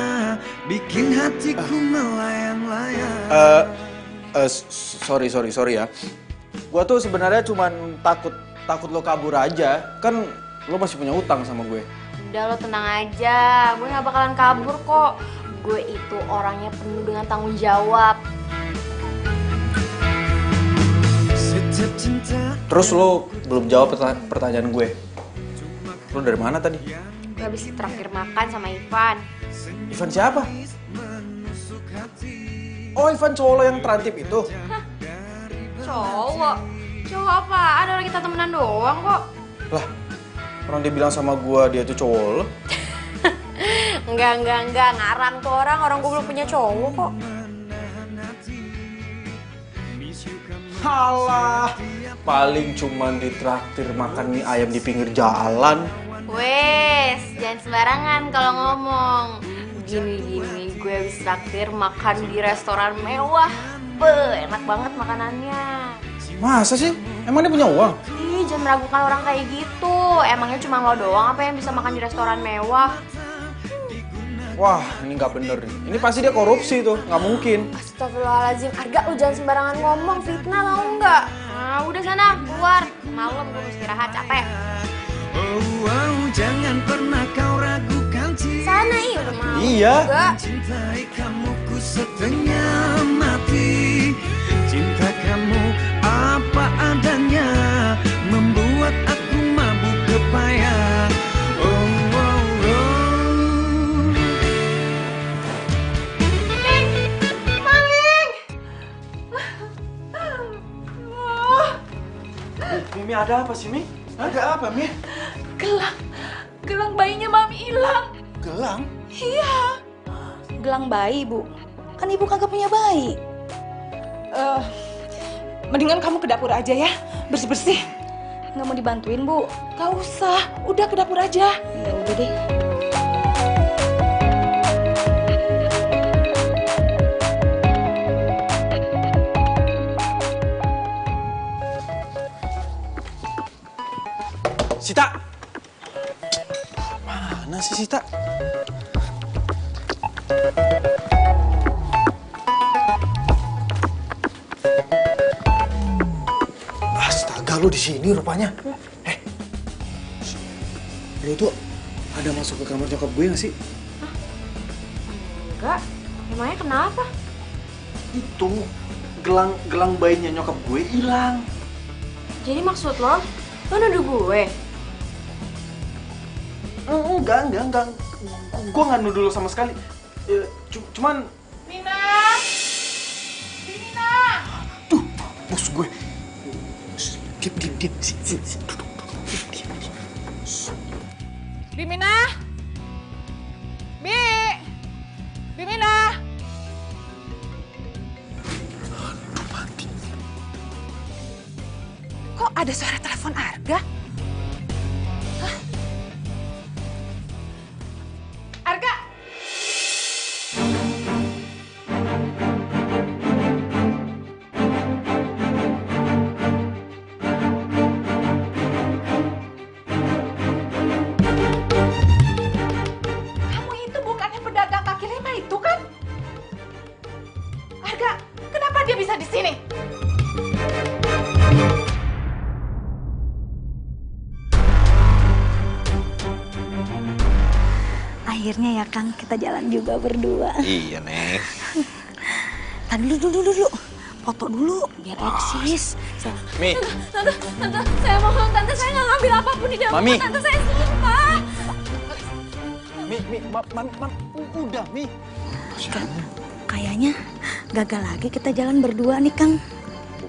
bikin hatiku melayang-layang. Sorry ya. Gue tuh sebenarnya cuman takut lo kabur aja. Kan lo masih punya utang sama gue. Udah, lo tenang aja. Gue gak bakalan kabur kok. Gue itu orangnya penuh dengan tanggung jawab. Terus lo belum jawab pertanyaan gue. Lo dari mana tadi? Gue habis traktir makan sama Ivan. Ivan siapa? Oh, Ivan cowok lo yang trantip itu? Hah? Cowok? Cowok apaan? Orang kita temenan doang kok. Lah, orang dia bilang sama gue dia tuh cowok lo. Enggak. Ngarang tuh orang. Orang gue belum punya cowok kok. Halah, paling cuman ditraktir makan mie ayam di pinggir jalan. Wes, jangan sembarangan kalau ngomong. Gini, gue habis traktir makan di restoran mewah. Enak banget makanannya. Masa sih? Emang dia punya uang? Ih, jangan meragukan orang kayak gitu. Emangnya cuma lo doang apa yang bisa makan di restoran mewah? Wah, ini nggak bener nih. Ini pasti dia korupsi tuh, nggak mungkin. Astagfirullahaladzim, Arga, lu jangan sembarangan ngomong, fitnah tau nggak? Nah, udah sana, keluar. Malam gue mesti istirahat, capek. Jangan pernah kau ragukan cinta. Sana, udah mau. Iya. Cintai kamu ku setengah mati. Cinta kamu apa adanya, membuat aku mabuk kepayang. Mimi, ada apa sih, Mi? Ada apa, Mi? Gelang bayinya Mami hilang. Gelang? Iya. Gelang bayi, Bu. Kan Ibu kagak punya bayi. Mendingan kamu ke dapur aja ya, bersih-bersih. Nggak mau dibantuin, Bu? Gak usah, udah ke dapur aja. Ya udah deh. Sita! Mana sih Sita? Astaga, lu di sini rupanya. Lu tuh ada masuk ke kamar nyokap gue nggak sih? Enggak. Emangnya kenapa? Itu gelang bayinya nyokap gue hilang. Jadi maksud lo nuduh gue? Enggak. Gue nggak nuduh lo sama sekali. Cuman... Nina! Tuh, bos gue. Diam. Sini. Duduk. Diam. Bimina! Bimina! Aduh, mati. Kok ada suara telepon Arga? Hah? Arga! Kamu itu bukannya pedagang kaki lima itu kan? Arga, kenapa dia bisa di sini? Akhirnya ya, Kang, kita jalan juga berdua. Iya, Neng. Tadi dulu. Foto dulu, biar eksis. Mi, Tante, saya mohon, Tante, saya nggak ngambil apapun di dalam Mami. rumah Tante, saya sumpah. Mi, udah, Mi. Kayaknya gagal lagi kita jalan berdua nih, Kang.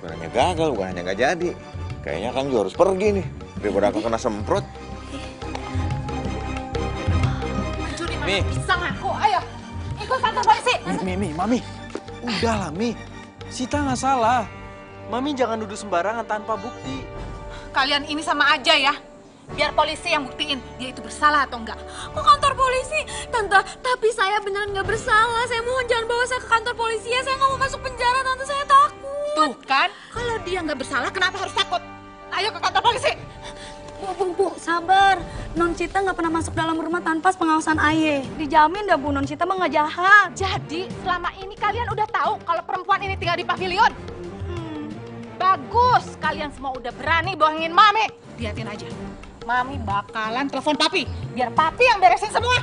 bukan hanya gagal, bukan hanya nggak jadi. Kayaknya Kang juga harus pergi nih. Daripada aku kena semprot. Mi. Bisa ngaku, ayo ikut kantor polisi. Mi, Mami. Udahlah, Mi. Sita nggak salah. Mami jangan nuduh sembarangan tanpa bukti. Kalian ini sama aja ya. Biar polisi yang buktiin dia itu bersalah atau enggak. Kok kantor polisi? Tante, tapi saya beneran nggak bersalah. Saya mohon jangan bawa saya ke kantor polisi ya. Saya nggak mau masuk penjara, Tante. Saya takut. Tuh kan, kalau dia nggak bersalah kenapa harus takut? Ayo ke kantor polisi. Bu, sabar. Non Cita nggak pernah masuk dalam rumah tanpa pengawasan Aye. Dijamin dah, Bu, Non Cita mah nggak jahat. Jadi selama ini kalian udah tahu kalau perempuan ini tinggal di pavilion? Bagus, kalian semua udah berani bohongin Mami. Lihatin aja, Mami bakalan telepon Papi. Biar Papi yang beresin semua.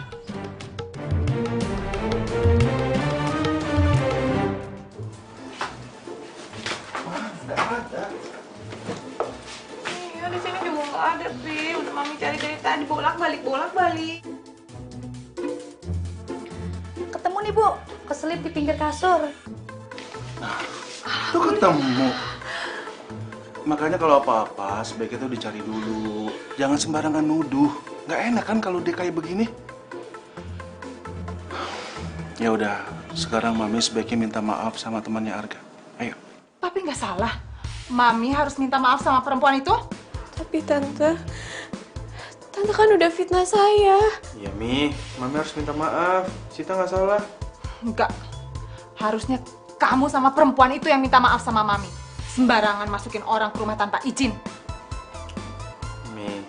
Iya, di sini juga nggak ada, Pi. Udah Mami cari dari tadi, bolak-balik. Ketemu nih, Bu. Keselip di pinggir kasur. Tuh ketemu. Makanya kalau apa-apa sebaiknya tuh dicari dulu. Jangan sembarangan nuduh. Nggak enak kan kalau dia kayak begini. Ya udah, sekarang Mami sebaiknya minta maaf sama temannya Arga. Ayo. Papi nggak salah. Mami harus minta maaf sama perempuan itu. Tapi Tante kan udah fitnah saya. Ya, Mi. Mami harus minta maaf. Sita nggak salah. Enggak. Harusnya kamu sama perempuan itu yang minta maaf sama Mami. Sembarangan masukin orang ke rumah tanpa izin. Mi,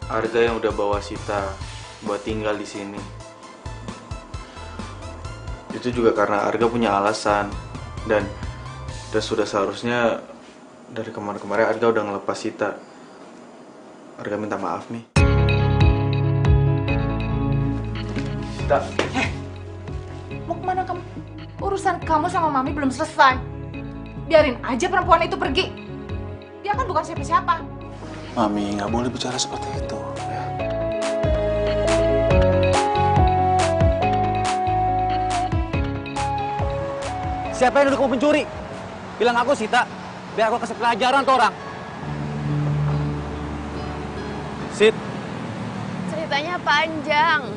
Arga yang udah bawa Sita buat tinggal di sini. Itu juga karena Arga punya alasan dan sudah seharusnya dari kemarin-kemarin Arga udah ngelepas Sita. Arga minta maaf, Mi. Sita. Mau kemana kamu? Urusan kamu sama Mami belum selesai. Biarin aja perempuan itu pergi. Dia kan bukan siapa-siapa. Mami, nggak boleh bicara seperti itu. Ya. Siapa yang nuduh kamu pencuri? Bilang aku, Sita. Biar aku kasih pelajaran tuh orang. Sid, Ceritanya panjang.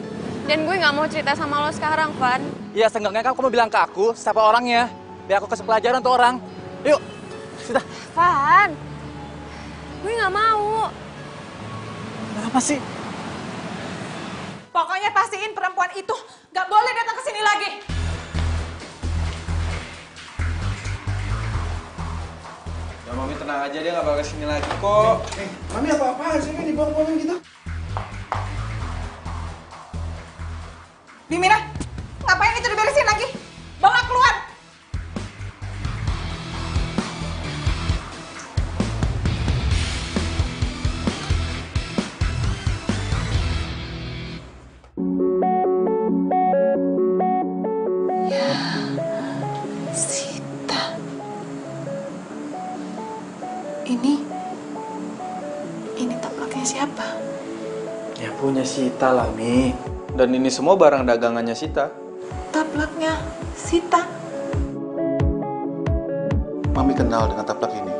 Dan gue nggak mau cerita sama lo sekarang, Van. ya seenggaknya kamu bilang ke aku siapa orangnya. Biar aku kasih pelajaran tuh orang. Yuk, Sita. Van, gue nggak mau. Kenapa sih? Pokoknya pastiin perempuan itu nggak boleh datang ke sini lagi. Ya Mami tenang aja, dia nggak bakal kesini lagi kok. Mami apa-apaan sih kan dibuang-buangin gitu? Bimina, ngapain itu diberesin lagi? Bawa keluar. Ya, Sita. Ini taplaknya siapa? Ya punya Sita lah, Mi. Dan ini semua barang dagangannya Sita. Taplaknya Sita. Mami kenal dengan taplak ini.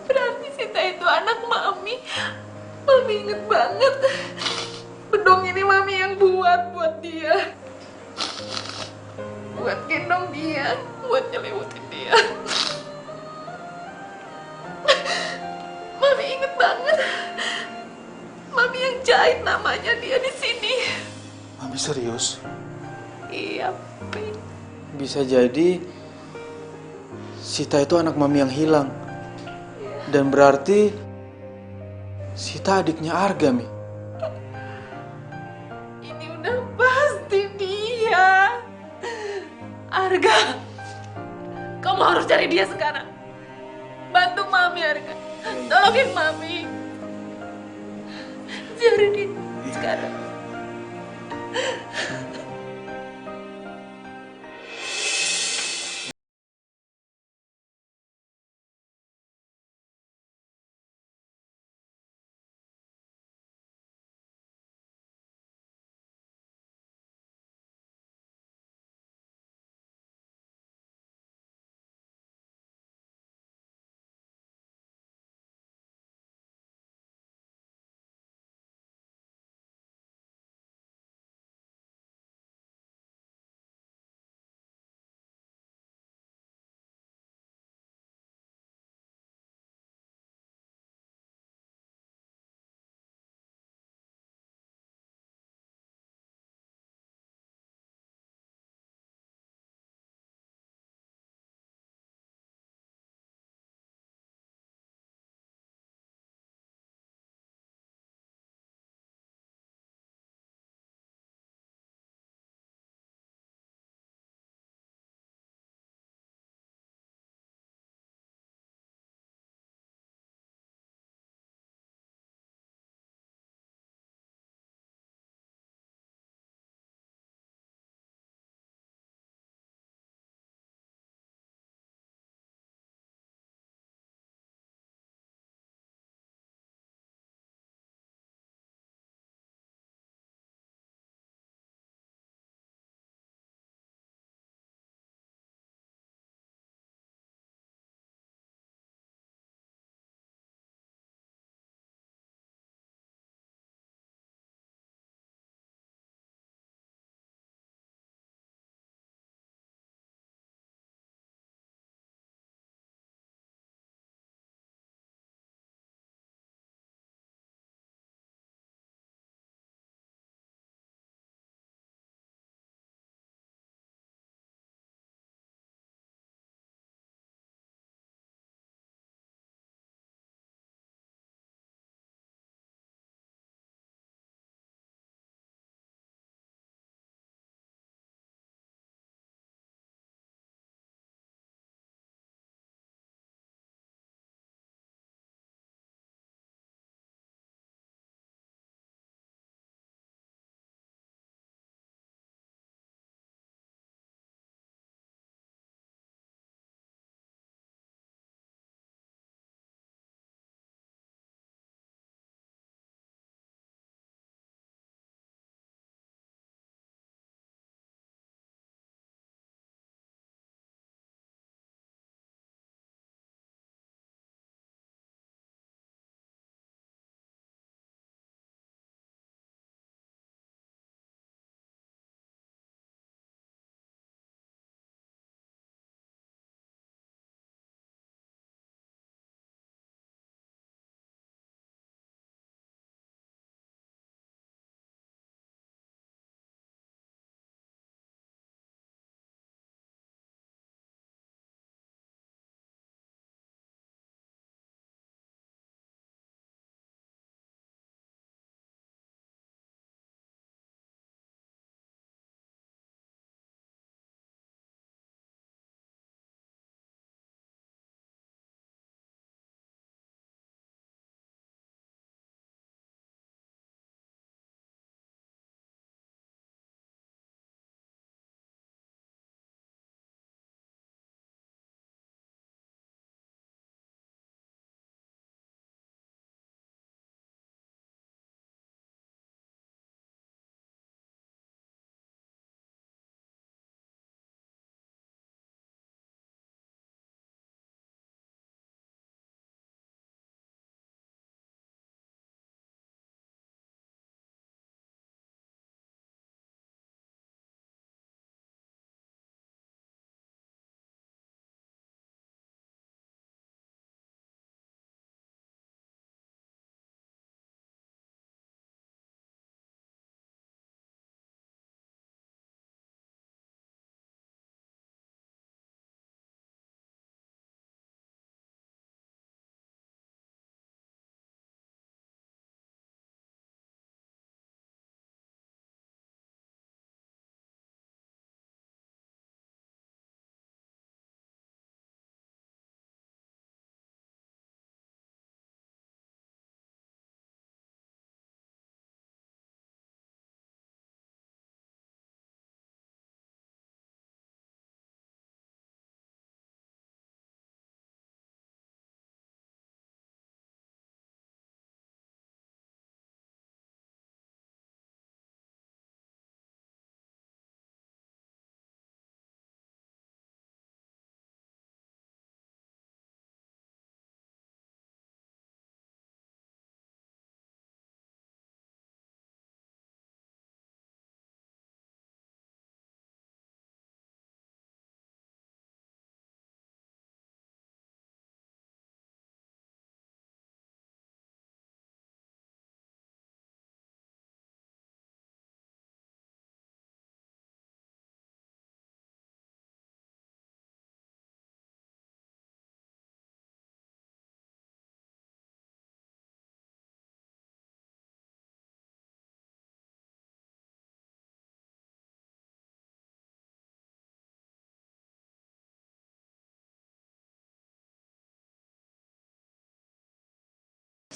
Berarti Sita itu anak Mami. Mami inget banget. Bedong ini Mami yang buat dia. Buat gendong dia, buat nyelimutin dia. Mami inget banget. Mami yang jahit namanya dia di sini. Mami serius? Iya, Pi. Bisa jadi Sita itu anak Mami yang hilang. Dan berarti Sita adiknya Arga, Mi. Ini udah pasti dia. Arga, kamu harus cari dia sekarang. Bantu Mami, Arga. Tolongin Mami. Cari dia sekarang.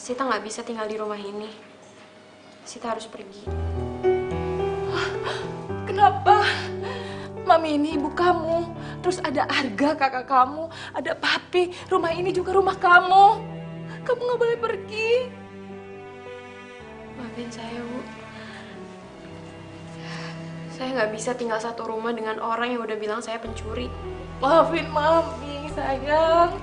Sita nggak bisa tinggal di rumah ini. Sita harus pergi. Kenapa? Mami ini ibu kamu. Terus ada Arga kakak kamu. Ada Papi. Rumah ini juga rumah kamu. Kamu nggak boleh pergi. Maafin saya, Bu. Saya nggak bisa tinggal satu rumah dengan orang yang udah bilang saya pencuri. Maafin Mami, sayang.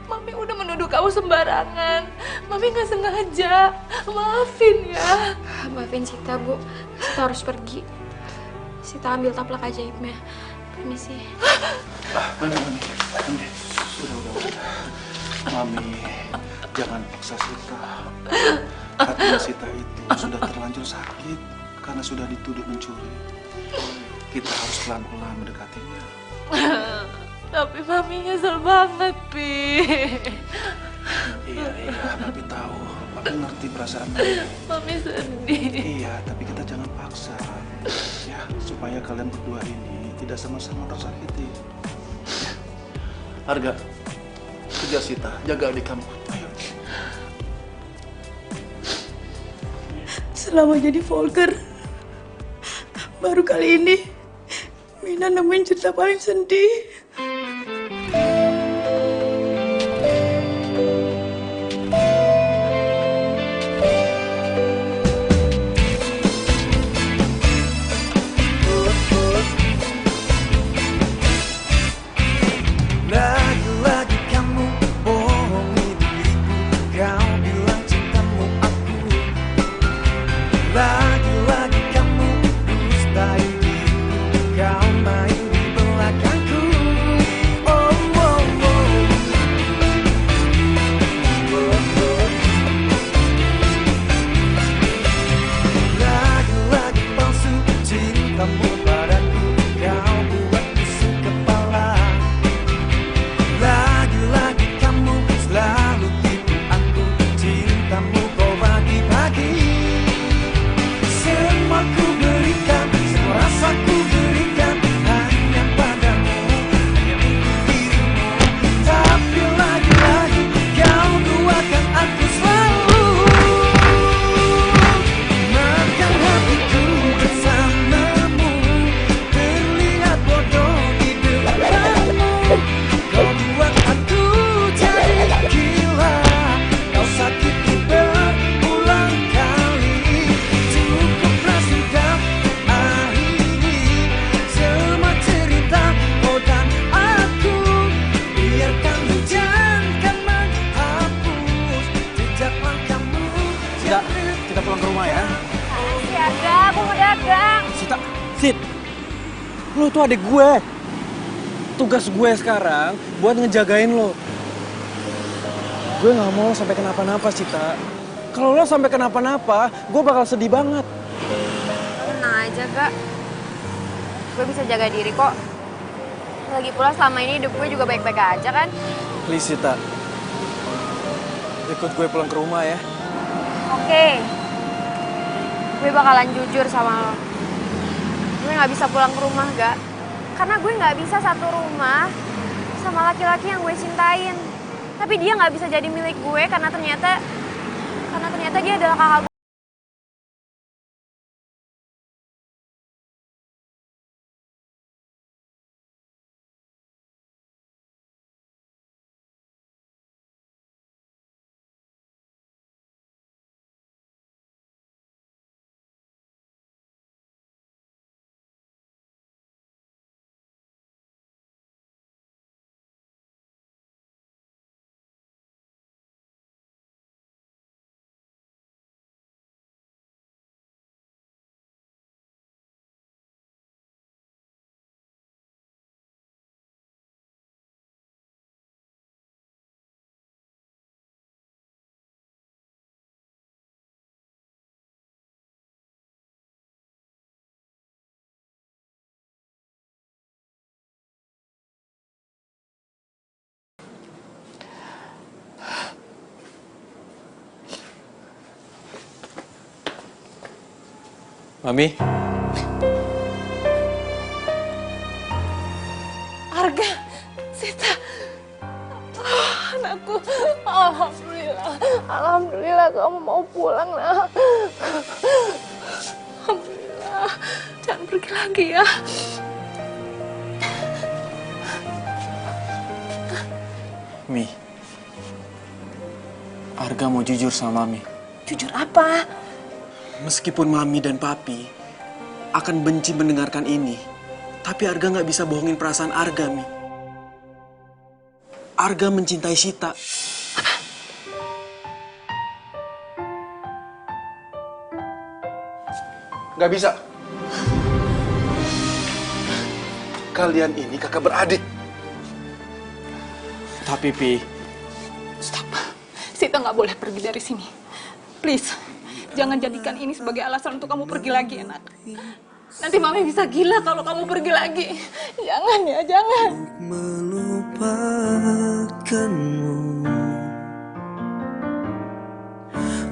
Mami udah menuduh kamu sembarangan. Mami nggak sengaja. Maafin ya. Maafin Sita, Bu. Sita harus pergi. Sita ambil taplak ajaibnya. Permisi. Mami. Udah. Mami, jangan paksa Sita. Hatinya Sita itu sudah terlanjur sakit karena sudah dituduh mencuri. Kita harus pelan-pelan mendekatinya. Tapi Mami nyesel banget, Pi. Iya, Papi tahu. Papi ngerti perasaan Mami. Mami sedih. Iya, tapi kita jangan paksa. Ya, supaya kalian berdua ini tidak sama-sama tersakiti. Ya. Arga, kejar Sita, jaga adik kamu. Ayo. Selama jadi Volker, baru kali ini Mina nemuin cerita paling sedih. Lagi-lagi kamu bohongi diriku. Kau bilang cintamu aku. Lagi-lagi kamu dustai diriku. Kau main di belakangku. Oh, oh, oh. Lagi-lagi palsu cintamu padaku. Kau buat pusing kepala. Lagi-lagi kamu selalu tipu aku. Cintamu kau bagi-bagi. Semua ku berikan, semua rasa ku berikan hanya padamu, hanya untuk dirimu. Tapi lagi-lagi kau duakan aku selalu. Makan hatiku bersamamu. Terlihat bodoh di depanmu. Kau buat aku jadi gila. Kau sakiti berulang kali. Cukuplah sudah akhiri semua cerita kau dan aku. Biarkan hujan kan menghapus jejak langkahmu. Sita, kita pulang ke rumah ya. Si Arga, aku mau dagang. Sid, lo tuh adik gue. Tugas gue sekarang buat ngejagain lo. Gue nggak mau sampai kenapa-napa, Sita. Kalau lo sampai kenapa-napa, gue bakal sedih banget. Tenang aja, Kak. Gue bisa jaga diri kok. Lagi pula selama ini hidup gue juga baik-baik aja kan. Please, Sita. Ikut gue pulang ke rumah ya. Oke. Gue bakalan jujur sama lo. Gue nggak bisa pulang ke rumah, Gak. Karena gue nggak bisa satu rumah sama laki-laki yang gue cintain. Tapi dia nggak bisa jadi milik gue karena ternyata dia adalah kakak gue. Mami, Arga, Sita. Oh, anakku. Alhamdulillah. Alhamdulillah kamu mau pulang, Nak. Alhamdulillah. Jangan pergi lagi ya. Mi, Arga mau jujur sama Mami. Jujur apa? Meskipun Mami dan Papi akan benci mendengarkan ini, tapi Arga nggak bisa bohongin perasaan Arga, Mi. Arga mencintai Sita. Nggak bisa. Kalian ini kakak beradik. Tapi, Pi, Stop. Sita nggak boleh pergi dari sini. Please, jangan jadikan ini sebagai alasan untuk kamu pergi lagi, Anak. Nanti Mami bisa gila kalau kamu pergi lagi. Jangan ya, jangan. Melupakanmu,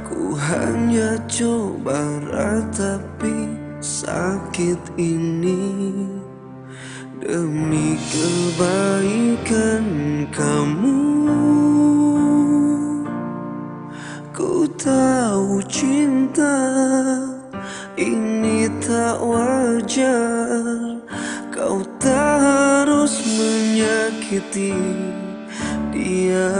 ku hanya coba ratapi sakit ini demi kebaikan kamu. Ku tahu cinta ini tak wajar, kau tak harus menyakiti dia.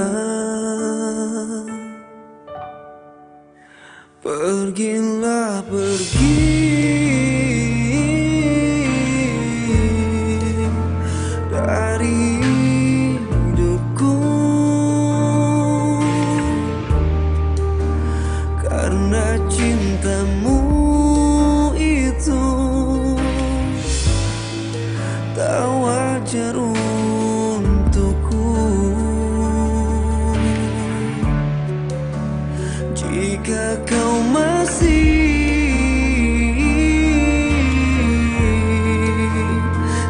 Pergilah, pergi dari hidupku, karena cintamu itu tak wajar untukku. Jika kau masih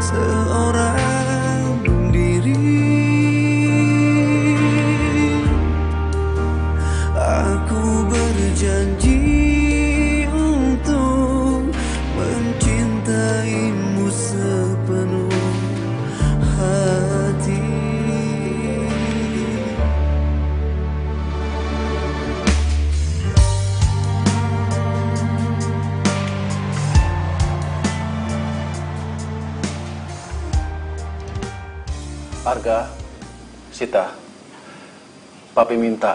seorang diri, aku berjanji untuk mencintaimu sepenuh hati. Arga, Sita, Papi minta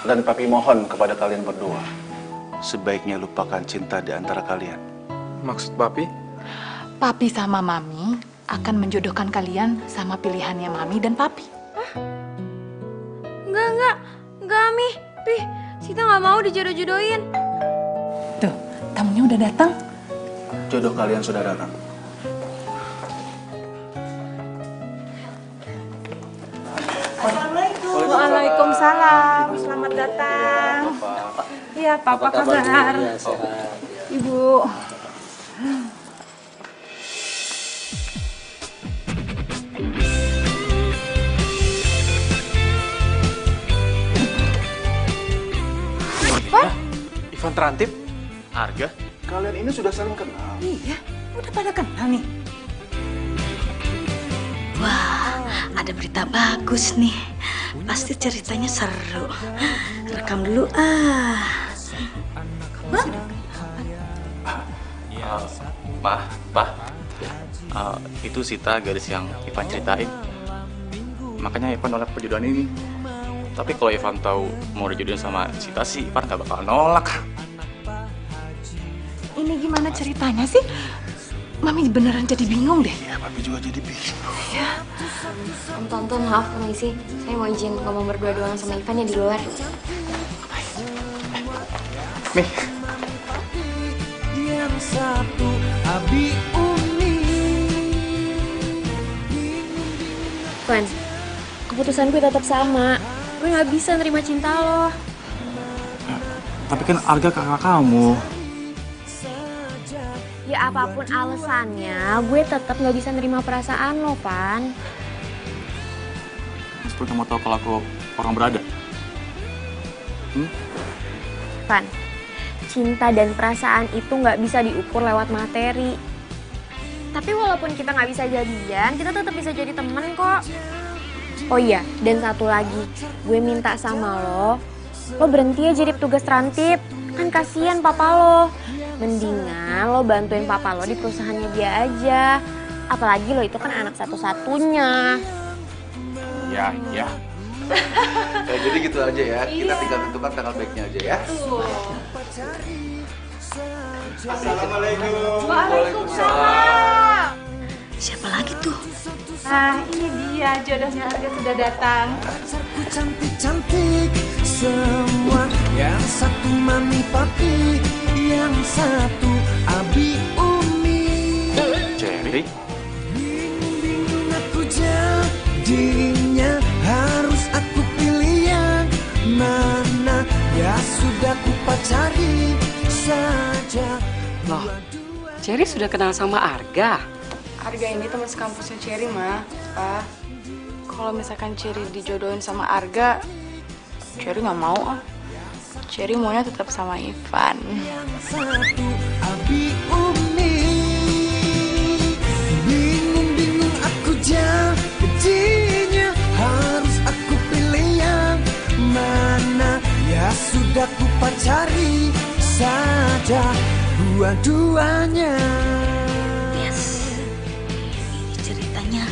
dan Papi mohon kepada kalian berdua, sebaiknya lupakan cinta di antara kalian. Maksud Papi? Papi sama Mami akan menjodohkan kalian sama pilihannya Mami dan Papi. Enggak, Mi. Pi, Sita nggak mau dijodoh-jodohin. Tuh, tamunya udah datang. Jodoh kalian sudah datang. Waalaikumsalam. Selamat datang. Iya, Papa kabar? Ibu. Ivan Terantip? Arga? Kalian ini sudah saling kenal. Iya, udah pada kenal nih. Wah, ada berita bagus nih. Pasti ceritanya seru. Rekam dulu ah. Itu Sita gadis yang Ivan ceritain. Makanya Ivan nolak perjodohan ini. Tapi kalau Ivan tahu mau dijodohin sama Sita sih, Ivan gak bakal nolak. Ini gimana ceritanya sih? Mami beneran jadi bingung deh. Ya, Papi juga jadi bingung. Ya. Om Tonton, maaf permisi. Saya mau izin ngomong berdua doang sama Ivan ya di luar. Mi. Yang satu Abi Umi. Van, keputusan gue tetap sama. Gue nggak bisa nerima cinta lo. Tapi kan Arga kakak kamu. Ya apapun alasannya, gue tetap nggak bisa nerima perasaan lo, Van. Seperti kamu tahu kalau aku orang berada. Van, cinta dan perasaan itu nggak bisa diukur lewat materi. Tapi walaupun kita nggak bisa jadian, kita tetap bisa jadi temen kok. Oh iya, dan satu lagi, gue minta sama lo lo berhenti ya jadi petugas rantip. Kan kasihan papa lo. Mendingan lo bantuin papa lo di perusahaannya dia aja. Apalagi lo itu kan anak satu-satunya. Ya. Ya, jadi gitu aja ya. Kita tinggal tentukan tanggal baiknya aja ya. Assalamualaikum. Waalaikumsalam. Siapa lagi tuh? Ah, ini dia jodohnya Arga sudah datang. Pacarku cantik-cantik semua. Yang satu mami papi, yang satu abi umi. Cherry? Bingung aku jadinya, harus aku pilih yang mana. Ya sudah ku pacari saja. Loh, Cherry sudah kenal sama Arga? Arga ini teman sekampusnya Cherry, mah. Pak, kalau misalkan Cherry dijodohin sama Arga, Cherry nggak mau ah. Cherry maunya tetap sama Ivan. Yang satu abi umi. Bingung aku jadinya, harus aku pilih yang mana. Ya sudah ku pacari saja dua-duanya. Yes. Ini ceritanya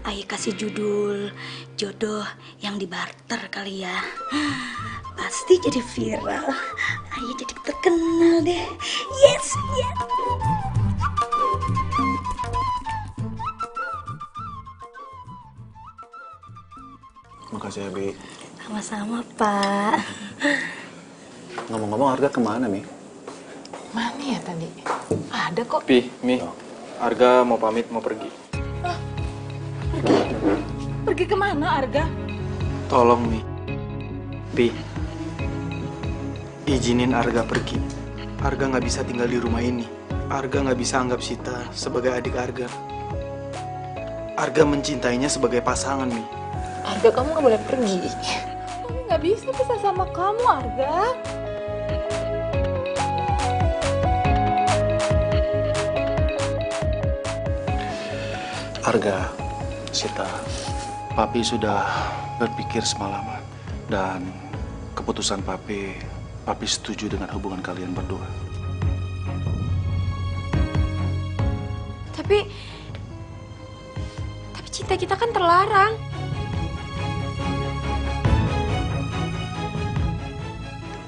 Ayah kasih judul jodoh yang dibarter kali ya. Pasti jadi viral. Ayah jadi terkenal deh. Yes. Makasih ya, Bi. Sama-sama, Pak. Ngomong-ngomong, Arga kemana, Mi? Mana ya tadi? Ada kok. Pi, Mi, Arga mau pamit, mau pergi. Pergi kemana Arga? Tolong, Mi. Pi, izinin Arga pergi. Arga nggak bisa tinggal di rumah ini. Arga nggak bisa anggap Sita sebagai adik Arga. Arga mencintainya sebagai pasangan, Mi. Arga, kamu nggak boleh pergi. Mami nggak bisa pisah sama kamu, Arga. Arga, Sita, Papi sudah berpikir semalaman. Dan keputusan Papi setuju dengan hubungan kalian berdua. Tapi cinta kita kan terlarang.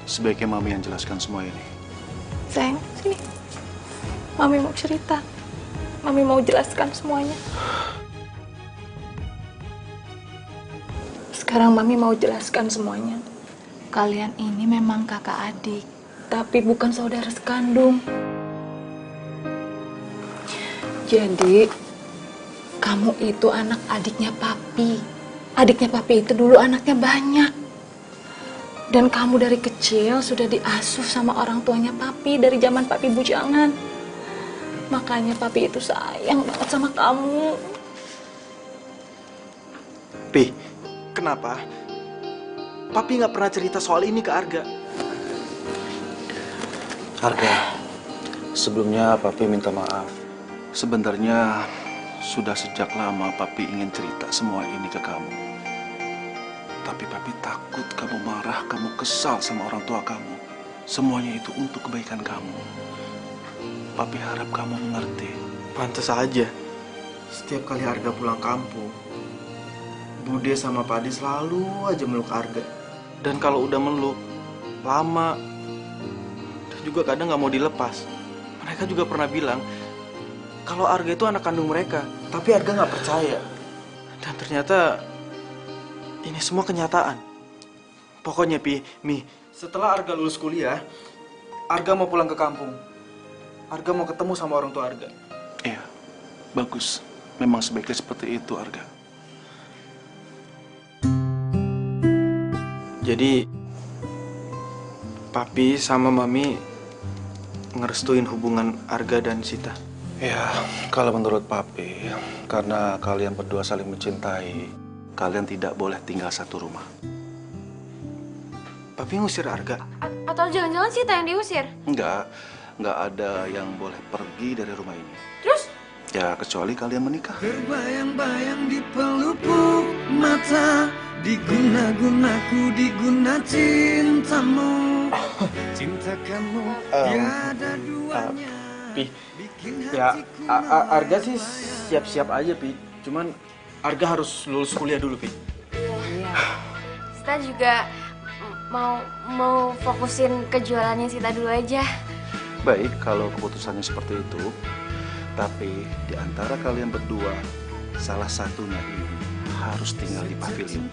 Sebaiknya Mami yang jelaskan semua ini. Sayang, sini. Mami mau cerita. Mami mau jelaskan semuanya. Sekarang Mami mau jelaskan semuanya. Kalian ini memang kakak adik, tapi bukan saudara sekandung. Jadi, kamu itu anak adiknya Papi. Adiknya Papi itu dulu anaknya banyak. Dan kamu dari kecil sudah diasuh sama orang tuanya Papi dari zaman Papi bujangan. Makanya Papi itu sayang banget sama kamu. Pi, kenapa? Papi nggak pernah cerita soal ini ke Arga. Arga, sebelumnya Papi minta maaf. Sebenarnya sudah sejak lama Papi ingin cerita semua ini ke kamu. Tapi Papi takut kamu marah, kamu kesal sama orang tua kamu. Semuanya itu untuk kebaikan kamu. Papi harap kamu mengerti. Pantas aja. Setiap kali Arga pulang kampung, Bude sama Padi selalu aja meluk Arga. Dan kalau udah meluk, lama. Dan juga kadang nggak mau dilepas. Mereka juga pernah bilang kalau Arga itu anak kandung mereka. Tapi Arga nggak percaya. Dan ternyata ini semua kenyataan. Pokoknya Mi, setelah Arga lulus kuliah, Arga mau pulang ke kampung. Arga mau ketemu sama orang tua Arga. Iya, bagus. Memang sebaiknya seperti itu, Arga. Jadi, Papi sama Mami ngerestuin hubungan Arga dan Sita. Ya, kalau menurut Papi, karena kalian berdua saling mencintai, kalian tidak boleh tinggal satu rumah. Papi ngusir Arga? Atau jangan-jangan Sita yang diusir? Enggak ada yang boleh pergi dari rumah ini. Terus? Ya kecuali kalian menikah. Berbayang-bayang di pelupuk mata, diguna-gunaku, diguna cintamu. Cinta kamu tiada duanya. Pi, ya Arga sih siap-siap aja, Pi. Cuman Arga harus lulus kuliah dulu, Pi. Iya. Sita juga mau fokusin ke jualannya Sita dulu aja. Baik kalau keputusannya seperti itu. Tapi di antara kalian berdua, salah satunya ini harus tinggal di pavilion.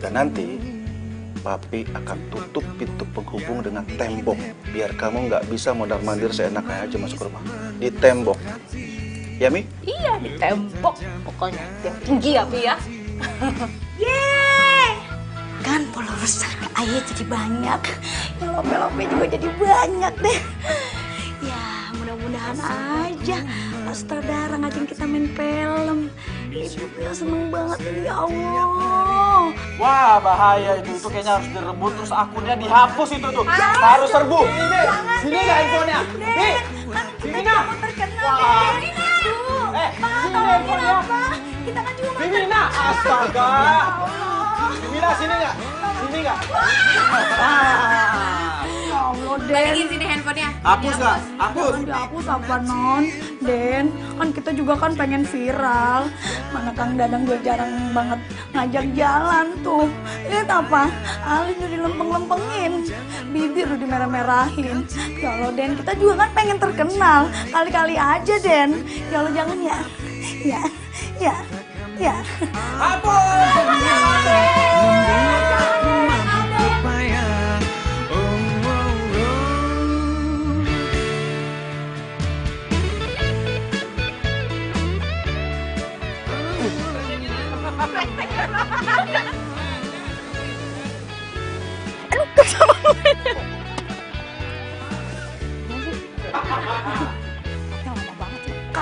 Dan nanti, Papi akan tutup pintu penghubung dengan tembok. Biar kamu nggak bisa mondar-mandir seenaknya aja masuk rumah. Di tembok. Ya, Mi? Iya, di tembok. Pokoknya yang tinggi ya, Pi ya. Yeay! Kan followers Ayah jadi banyak. Yang lope-lope juga jadi banyak deh. Ya, mudah-mudahan aja sutradara ngajakin kita main film. Ibunya seneng banget ini, ya Allah. Wah, bahaya itu kayaknya harus direbut, terus akunnya dihapus itu tuh. Harus serbu. Sini nggak handphonenya? Nih, sini nggak? Terkenal, Sini handphonenya. Kita kan juga Vivina, astaga. Vivina, sini nggak? Sini nggak? Ya Allah, Den. balikin sini handphonenya. Hapus nggak? Hapus. Jangan dihapus apa, Non? Den, kan kita juga kan pengen viral. Mana Kang Dadang gue jarang banget ngajak jalan tuh. Lihat apa? Alis udah dilempeng-lempengin. Bibir udah dimerah-merahin. Ya Allah, Den, kita juga kan pengen terkenal. Kali-kali aja, Den. Ya Allah, jangan ya. Ya.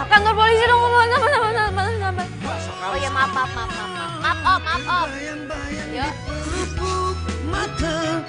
Kantor polisi dong, sabar. Oh ya maaf om. Yuk. Mata